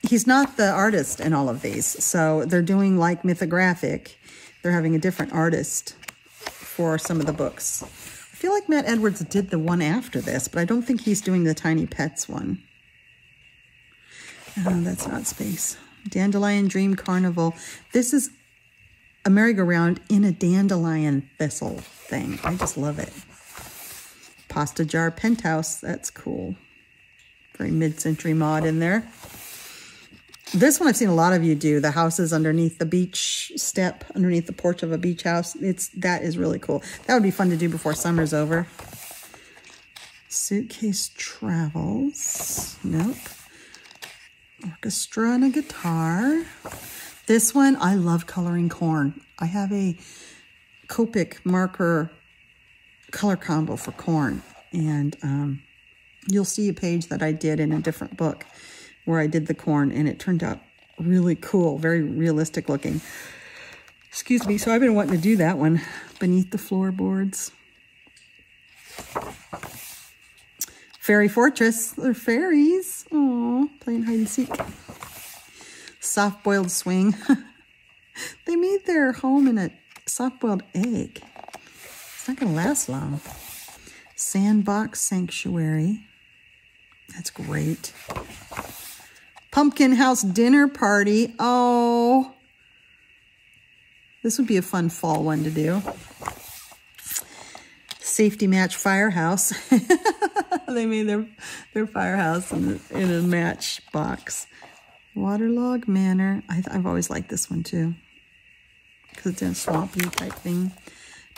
he's not the artist in all of these. So they're doing like mythographic. They're having a different artist for some of the books. I feel like Matt Edwards did the one after this, but I don't think he's doing the Tiny Pets one. Oh, that's not space. Dandelion Dream Carnival. This is a merry-go-round in a dandelion thistle thing. I just love it. Pasta Jar Penthouse. That's cool. Very mid-century mod in there. This one I've seen a lot of you do. The houses underneath the beach step, underneath the porch of a beach house. That is really cool. That would be fun to do before summer's over. Suitcase Travels. Nope. Orchestra and a guitar. This one, I love coloring corn. I have a Copic marker color combo for corn. And you'll see a page that I did in a different book where I did the corn, and it turned out really cool, very realistic looking. Excuse me. So I've been wanting to do that one. Beneath the Floorboards. Fairy Fortress. They're fairies. Aww, playing hide and seek. Soft-boiled swing. They made their home in a soft-boiled egg. It's not going to last long. Sandbox Sanctuary. That's great. Pumpkin House Dinner Party. Oh, this would be a fun fall one to do. Safety Match Firehouse. They made their firehouse in a match box. Waterlog Manor. I've always liked this one too, because it's in a swampy type thing.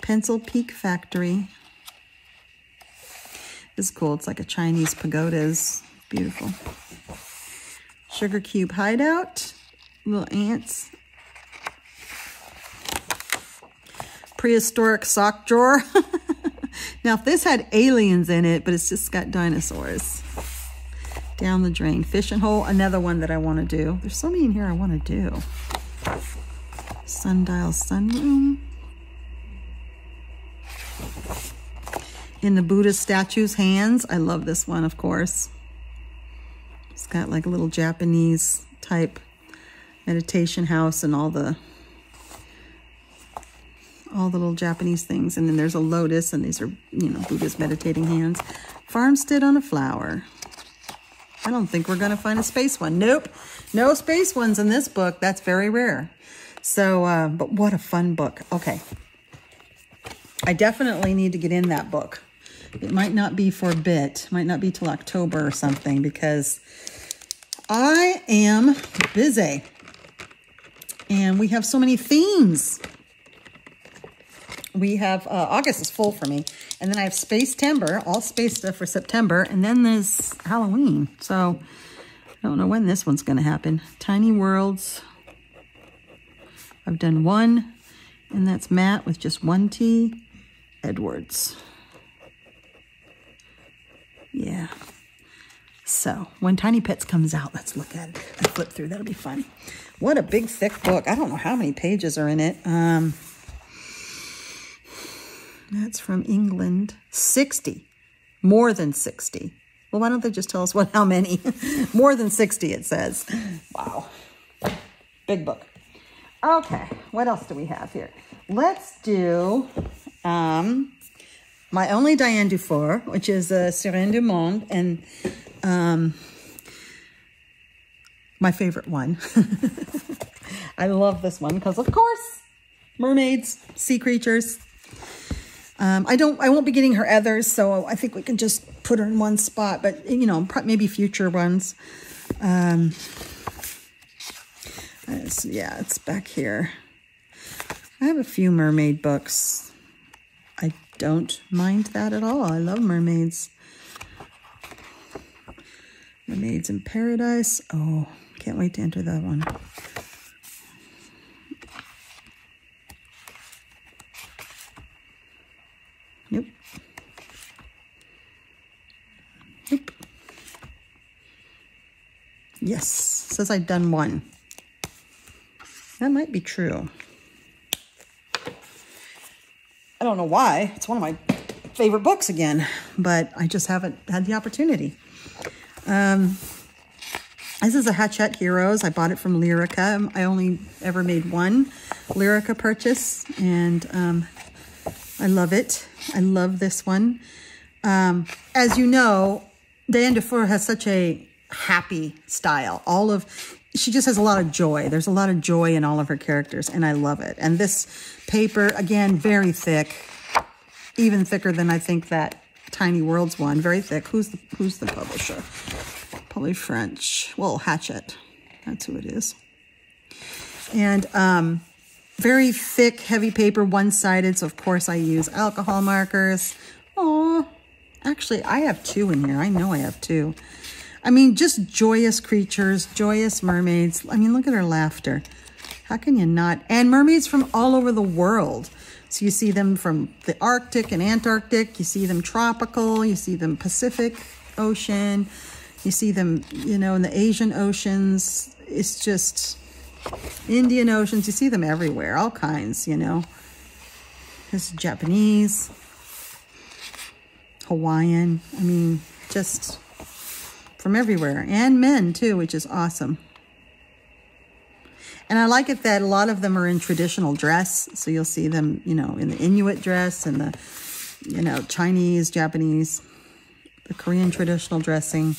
Pencil Peak Factory. This is cool. It's like a Chinese pagodas. Beautiful. Sugar Cube Hideout. Little ants. Prehistoric Sock Drawer. Now, if this had aliens in it, but it's just got dinosaurs. Down the drain. Fishing hole, another one that I want to do. There's so many in here I want to do. Sundial sunroom. In the Buddha statue's hands. I love this one, of course. It's got like a little Japanese type meditation house and all the little Japanese things. And then there's a lotus, and these are, you know, Buddha's meditating hands. Farmstead on a flower. I don't think we're going to find a space one. Nope. No space ones in this book. That's very rare. So, but what a fun book. Okay. I definitely need to get in that book. It might not be for a bit. Might not be till October or something, because I am busy. And we have so many themes. We have, August is full for me. And then I have Space-Timber, all space stuff for September. And then there's Halloween. So I don't know when this one's going to happen. Tiny Worlds. I've done one. And that's Matt with just one T. Edwards. Yeah. So when Tiny Pets comes out, let's look at it. I flip through. That'll be fun. What a big, thick book. I don't know how many pages are in it. That's from England. 60. More than 60. Well, why don't they just tell us how many? More than 60, it says. Wow. Big book. Okay. What else do we have here? Let's do My Only Diane Dufour, which is Sirène du Monde, and my favorite one. I love this one because, of course, mermaids, sea creatures. I won't be getting her others, so I think we can just put her in one spot, but, you know, maybe future ones. Yeah, it's back here. I have a few mermaid books. I don't mind that at all. I love mermaids. Mermaids in Paradise. Oh, can't wait to enter that one. Nope. Nope. Yes, says I've done one. That might be true. I don't know why. It's one of my favorite books again, but I just haven't had the opportunity. This is a Hachette Heroes. I bought it from Lyrica. I only ever made one Lyrica purchase, and I love it. I love this one. As you know, Diane Dufour has such a happy style. She just has a lot of joy. There's a lot of joy in all of her characters, and I love it. And this paper, again, very thick, even thicker than I think that Tiny Worlds one. Very thick. Who's the publisher? Probably French. Well, Hachette. That's who it is. And very thick, heavy paper, one-sided. So, of course, I use alcohol markers. Oh, actually, I have two in here. I know I have two. I mean, just joyous creatures, joyous mermaids. I mean, look at her laughter. How can you not? And mermaids from all over the world. So you see them from the Arctic and Antarctic. You see them tropical. You see them Pacific Ocean. You see them, you know, in the Asian oceans. It's just Indian oceans. You see them everywhere. All kinds, you know. This is Japanese. Hawaiian. I mean, just from everywhere. And men, too, which is awesome. And I like it that a lot of them are in traditional dress. So you'll see them, you know, in the Inuit dress and the, you know, Chinese, Japanese, the Korean traditional dressing.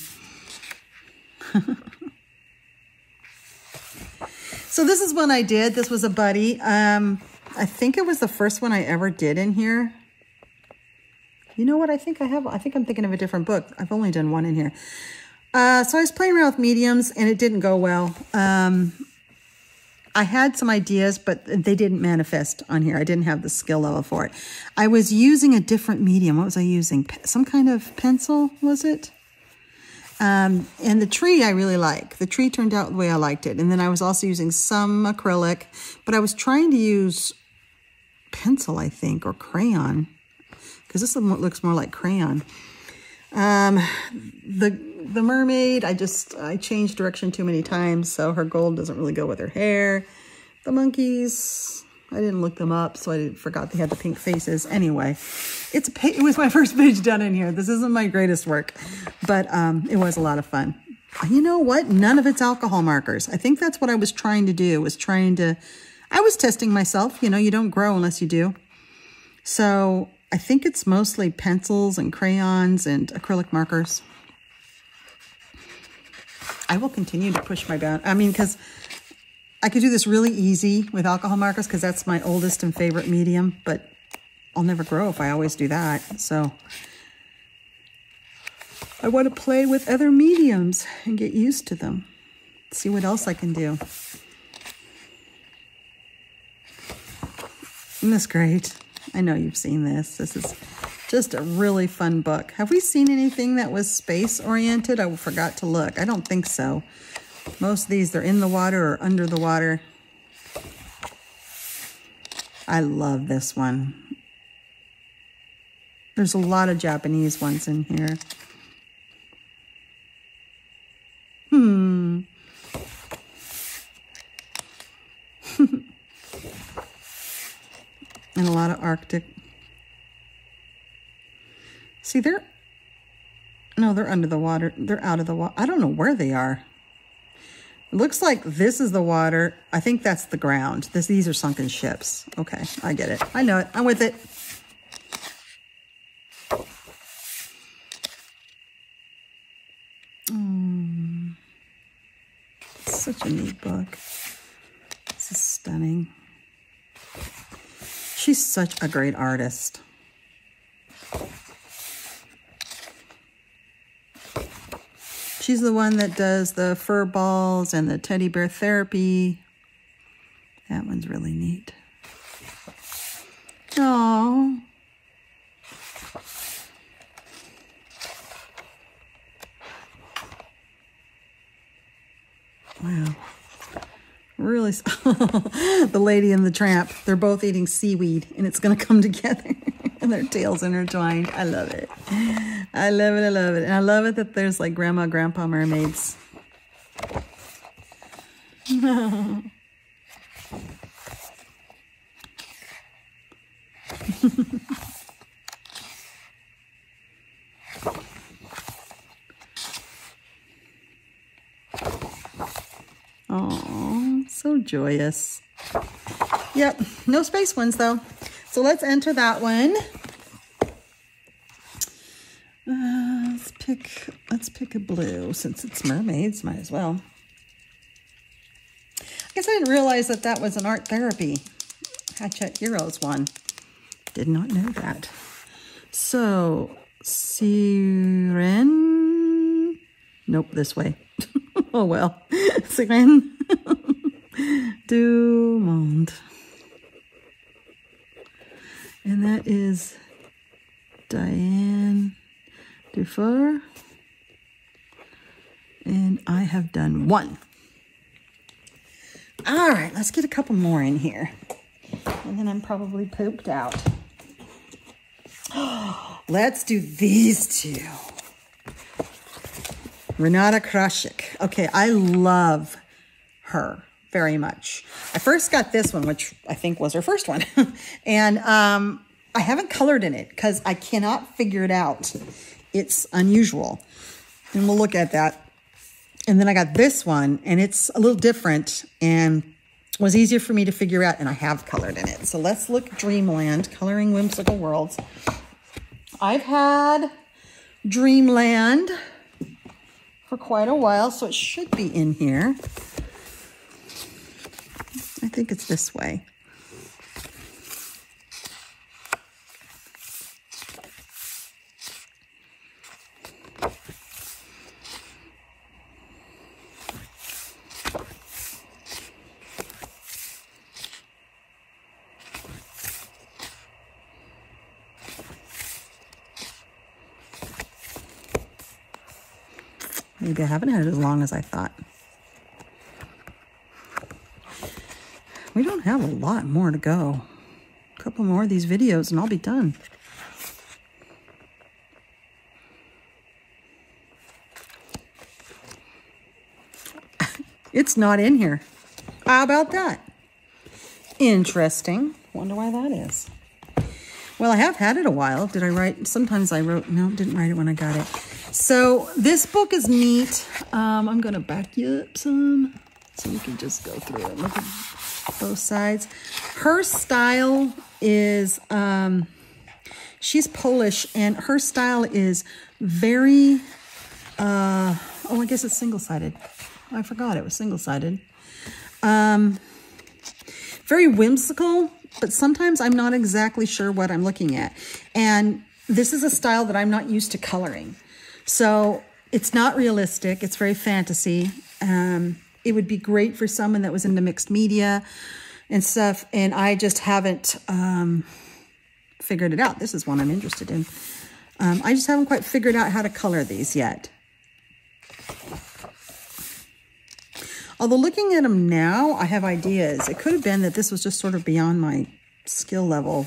So this is one I did. This was a buddy. I think it was the first one I ever did in here. You know what? I think I'm thinking of a different book. I've only done one in here. So I was playing around with mediums, and it didn't go well. I had some ideas, but they didn't manifest on here. I didn't have the skill level for it. I was using a different medium. What was I using? Some kind of pencil, was it? And the tree I really like. The tree turned out the way I liked it. And then I was also using some acrylic, but I was trying to use pencil, I think, or crayon. because this one looks more like crayon. The mermaid, I changed direction too many times, so her gold doesn't really go with her hair. The monkeys, I didn't look them up, so I forgot they had the pink faces. Anyway, it was my first page done in here. This isn't my greatest work, but it was a lot of fun. You know what? None of it's alcohol markers. I think that's what I was trying to do, I was testing myself. You know, you don't grow unless you do. So I think it's mostly pencils and crayons and acrylic markers. I will continue to push my bound. I mean, because I could do this really easy with alcohol markers because that's my oldest and favorite medium, but I'll never grow if I always do that. So I want to play with other mediums and get used to them. See what else I can do. Isn't this great? I know you've seen this. This is just a really fun book. Have we seen anything that was space-oriented? I forgot to look. I don't think so. Most of these, they're in the water or under the water. I love this one. There's a lot of Japanese ones in here. And a lot of Arctic. See, they're under the water. They're out of the water. I don't know where they are. It looks like this is the water. I think that's the ground. These are sunken ships. Okay, I get it. I know it. I'm with it. It's such a neat book. This is stunning. She's such a great artist. She's the one that does the fur balls and the teddy bear therapy. That one's really neat. Oh. Wow. Really, the lady and the tramp, they're both eating seaweed and it's going to come together and their tails intertwined. I love it. I love it. I love it. And I love it that there's like grandma, grandpa mermaids. Oh, so joyous. Yep, no space ones though. So let's enter that one. Let's pick a blue since it's mermaids. Might as well. I guess I didn't realize that was an art therapy. Hatchet Heroes one. Did not know that. So Siren. Nope, this way. Oh well. Siren du Monde. And that is Diane Dufour. And I have done one. All right, let's get a couple more in here. And then I'm probably pooped out. Let's do these two. Renata Krawczyk. Okay, I love her very much. I first got this one, which I think was her first one. And I haven't colored in it because I cannot figure it out. It's unusual. And we'll look at that. And then I got this one, and it's a little different and was easier for me to figure out, and I have colored in it. So let's look Dreamland, Coloring Whimsical Worlds. I've had Dreamland for quite a while, so it should be in here. I think it's this way. Maybe I haven't had it as long as I thought. We don't have a lot more to go. A couple more of these videos and I'll be done. It's not in here. How about that? Interesting. Wonder why that is. Well, I have had it a while. Did I write? Sometimes I wrote. No, didn't write it when I got it. So this book is neat. I'm going to back you up some so you can just go through it. Look at both sides. Her style is, she's Polish, and her style is very, oh, I guess it's single-sided. I forgot it was single-sided. Very whimsical, but sometimes I'm not exactly sure what I'm looking at. And this is a style that I'm not used to coloring. So it's not realistic. It's very fantasy. It would be great for someone that was into mixed media and stuff. And I just haven't figured it out. This is one I'm interested in. I just haven't quite figured out how to color these yet. Although looking at them now, I have ideas. It could have been that this was just sort of beyond my skill level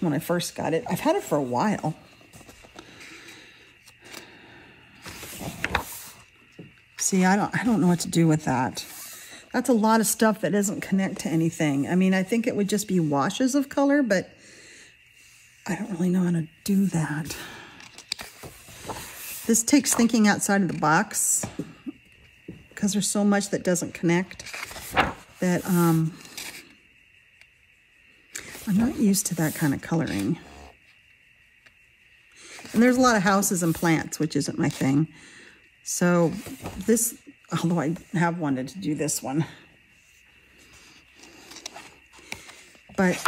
when I first got it. I've had it for a while. See, I don't know what to do with that. That's a lot of stuff that doesn't connect to anything. I mean, I think it would just be washes of color, but I don't really know how to do that. This takes thinking outside of the box, because there's so much that doesn't connect that I'm not used to that kind of coloring. And there's a lot of houses and plants, which isn't my thing. So this, although I have wanted to do this one. But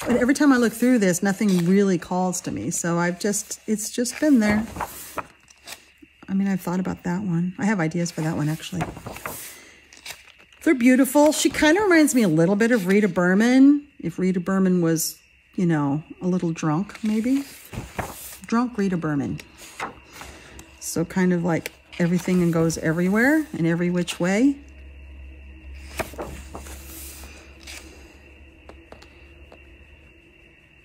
every time I look through this, nothing really calls to me. So it's just been there. I mean, I've thought about that one. I have ideas for that one, actually. They're beautiful. She kind of reminds me a little bit of Rita Berman. If Rita Berman was, you know, a little drunk, maybe. Drunk Rita Berman. So kind of like everything and goes everywhere and every which way.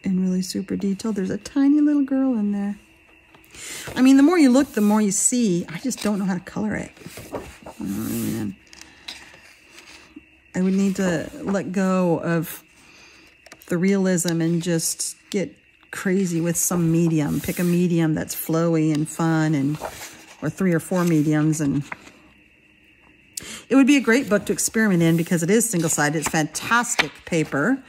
And really super detailed. There's a tiny little girl in there. I mean, the more you look, the more you see. I just don't know how to color it. Oh, man. I would need to let go of the realism and just get crazy with some medium. Pick a medium that's flowy and fun, and or 3 or 4 mediums. And it would be a great book to experiment in because it is single-sided. It's fantastic paper.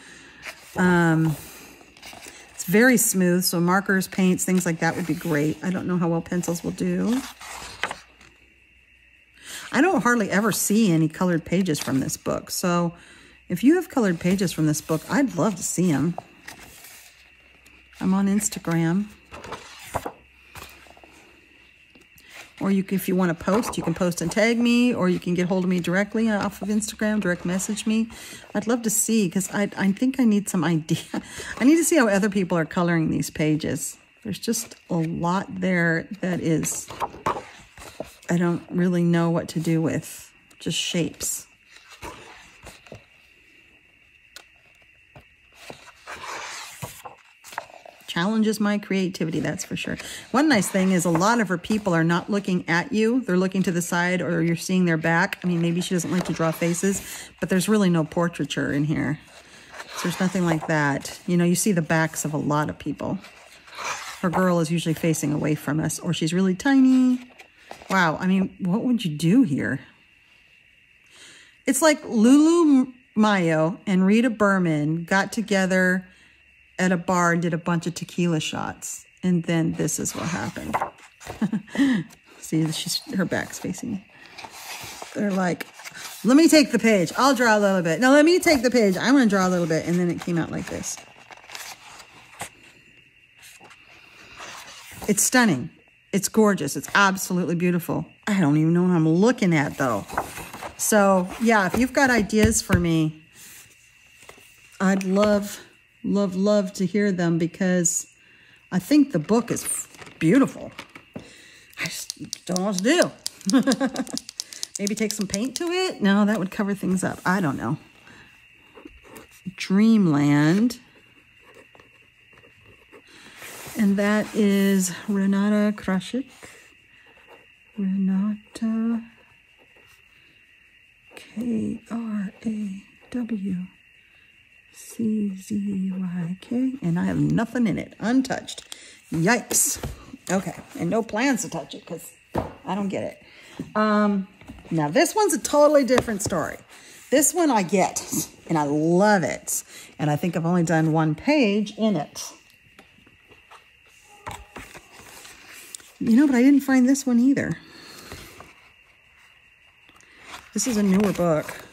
Very smooth, so markers, paints, things like that would be great. I don't know how well pencils will do. I don't hardly ever see any colored pages from this book, so if you have colored pages from this book, I'd love to see them. I'm on Instagram. Or you can, if you want to post, you can post and tag me, or you can get hold of me directly off of Instagram, direct message me. I'd love to see, because I think I need some idea. I need to see how other people are coloring these pages. There's just a lot there that is, I don't really know what to do with. Just shapes. Challenges my creativity, that's for sure. One nice thing is a lot of her people are not looking at you. They're looking to the side, or you're seeing their back. I mean, maybe she doesn't like to draw faces, but there's really no portraiture in here. So there's nothing like that. You know, you see the backs of a lot of people. Her girl is usually facing away from us, or she's really tiny. Wow, I mean, what would you do here? It's like Lulu Mayo and Rita Berman got together at a bar and did a bunch of tequila shots. And then this is what happened. See, her back's facing me. They're like, let me take the page. I'll draw a little bit. No, let me take the page. I'm going to draw a little bit. And then it came out like this. It's stunning. It's gorgeous. It's absolutely beautiful. I don't even know what I'm looking at, though. So, yeah, if you've got ideas for me, I'd love to hear them, because I think the book is beautiful. I just don't know what to do. Maybe take some paint to it? No, that would cover things up. I don't know. Dreamland. And that is Renata Krawczyk. Renata Krawczyk, and I have nothing in it, untouched. Yikes. Okay, and no plans to touch it because I don't get it. Now this one's a totally different story. This one I get, and I love it. And I think I've only done one page in it. You know, but I didn't find this one either. This is a newer book.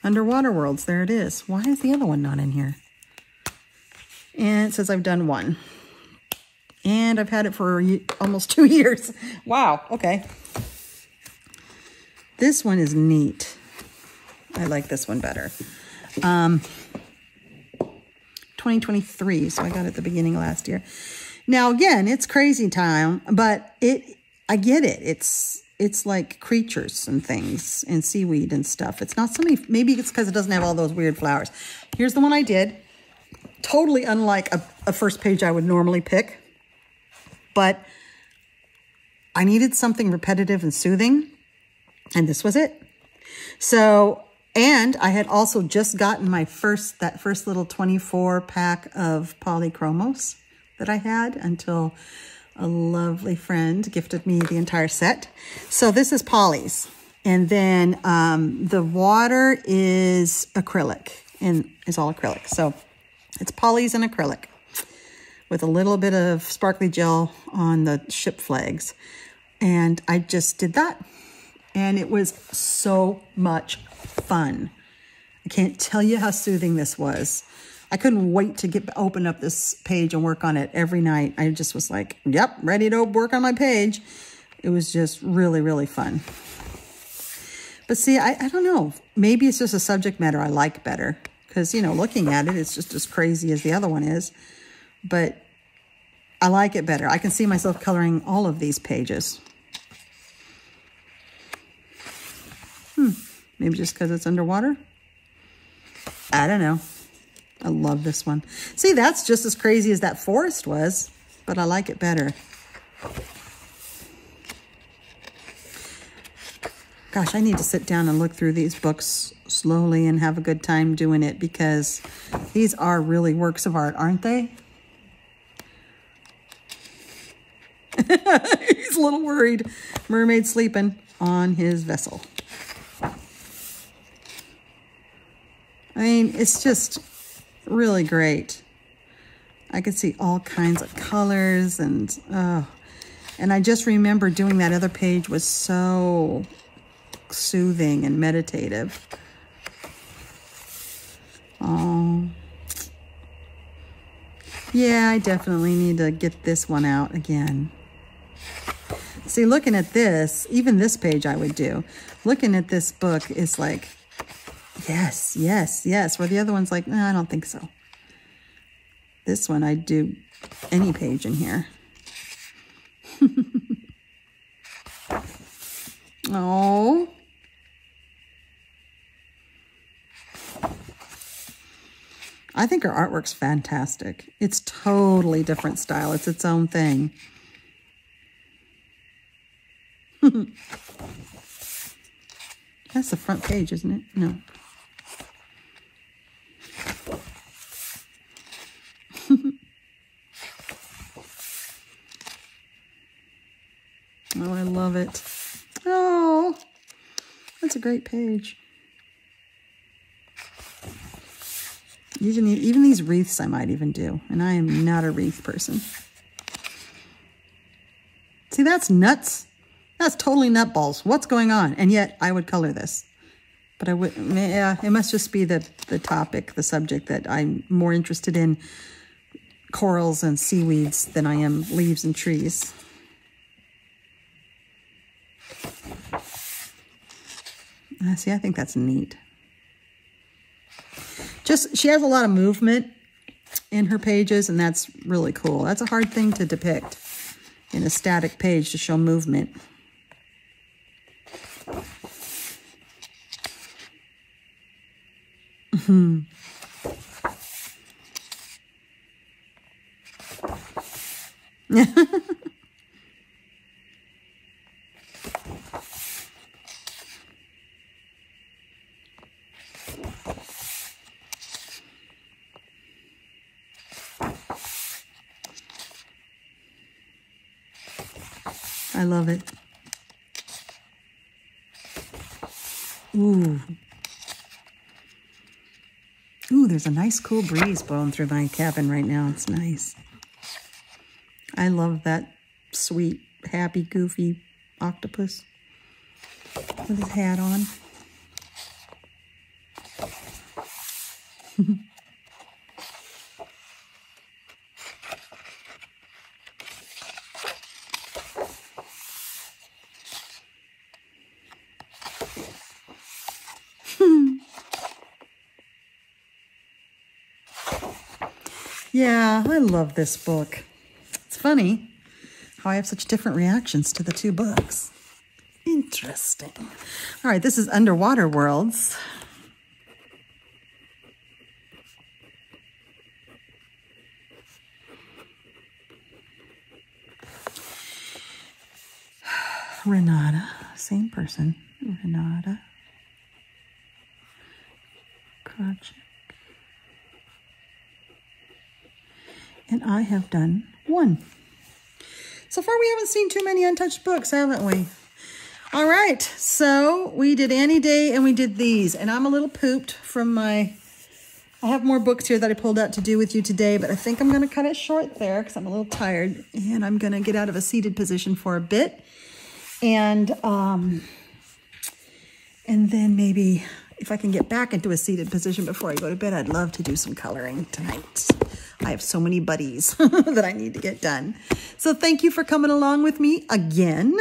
Underwater Worlds, there it is. Why is the other one not in here? And it says I've done one. And I've had it for almost 2 years. Wow, okay. This one is neat. I like this one better. 2023, so I got it at the beginning of last year. Now, again, it's crazy time, but I get it. It's like creatures and things and seaweed and stuff. It's not so many, maybe it's because it doesn't have all those weird flowers. Here's the one I did. Totally unlike a first page I would normally pick, but I needed something repetitive and soothing, and this was it. So, and I had also just gotten that first little 24 pack of polychromos that I had until a lovely friend gifted me the entire set. So this is polys. And then the water is acrylic, and it's all acrylic. So it's polys and acrylic with a little bit of sparkly gel on the ship flags. And I just did that. And it was so much fun. I can't tell you how soothing this was. I couldn't wait to open up this page and work on it every night. I just was like, yep, ready to work on my page. It was just really, really fun. But see, I don't know. Maybe it's just a subject matter I like better. Because, you know, looking at it, it's just as crazy as the other one is. But I like it better. I can see myself coloring all of these pages. Maybe just because it's underwater? I don't know. I love this one. See, that's just as crazy as that forest was, but I like it better. Gosh, I need to sit down and look through these books slowly and have a good time doing it, because these are really works of art, aren't they? He's a little worried. Mermaid sleeping on his vessel. I mean, it's just really great. I could see all kinds of colors, and I just remember doing that other page was so soothing and meditative. Oh, yeah, I definitely need to get this one out again. See, looking at this, even this page I would do. Looking at this book is like, yes, yes, yes. Where the other one's like, no, I don't think so. This one, I'd do any page in here. Oh. I think her artwork's fantastic. It's totally different style. It's its own thing. That's the front page, isn't it? No. Oh, I love it. Oh, that's a great page. Even these wreaths I might even do, and I am not a wreath person. See, that's nuts. That's totally nutballs. What's going on? And yet I would color this. But I would, yeah, it must just be the topic, the subject, that I'm more interested in corals and seaweeds than I am leaves and trees. See, I think that's neat. She has a lot of movement in her pages, and that's really cool. That's a hard thing to depict in a static page, to show movement. I love it. Ooh. Ooh, there's a nice cool breeze blowing through my cabin right now. It's nice. I love that sweet, happy, goofy octopus with his hat on. Yeah, I love this book. It's funny how I have such different reactions to the two books. Interesting. All right, this is Underwater Worlds. Renata, same person. Renata Krawczyk. And I have done one. So far, we haven't seen too many untouched books, haven't we? All right, so we did Annie Day and we did these. And I'm a little pooped from my... I have more books here that I pulled out to do with you today, but I think I'm going to cut it short there because I'm a little tired. And I'm going to get out of a seated position for a bit. And then maybe if I can get back into a seated position before I go to bed, I'd love to do some coloring tonight. I have so many buddies that I need to get done. So thank you for coming along with me again.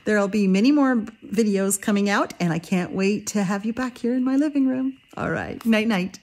There'll be many more videos coming out, and I can't wait to have you back here in my living room. All right, night-night.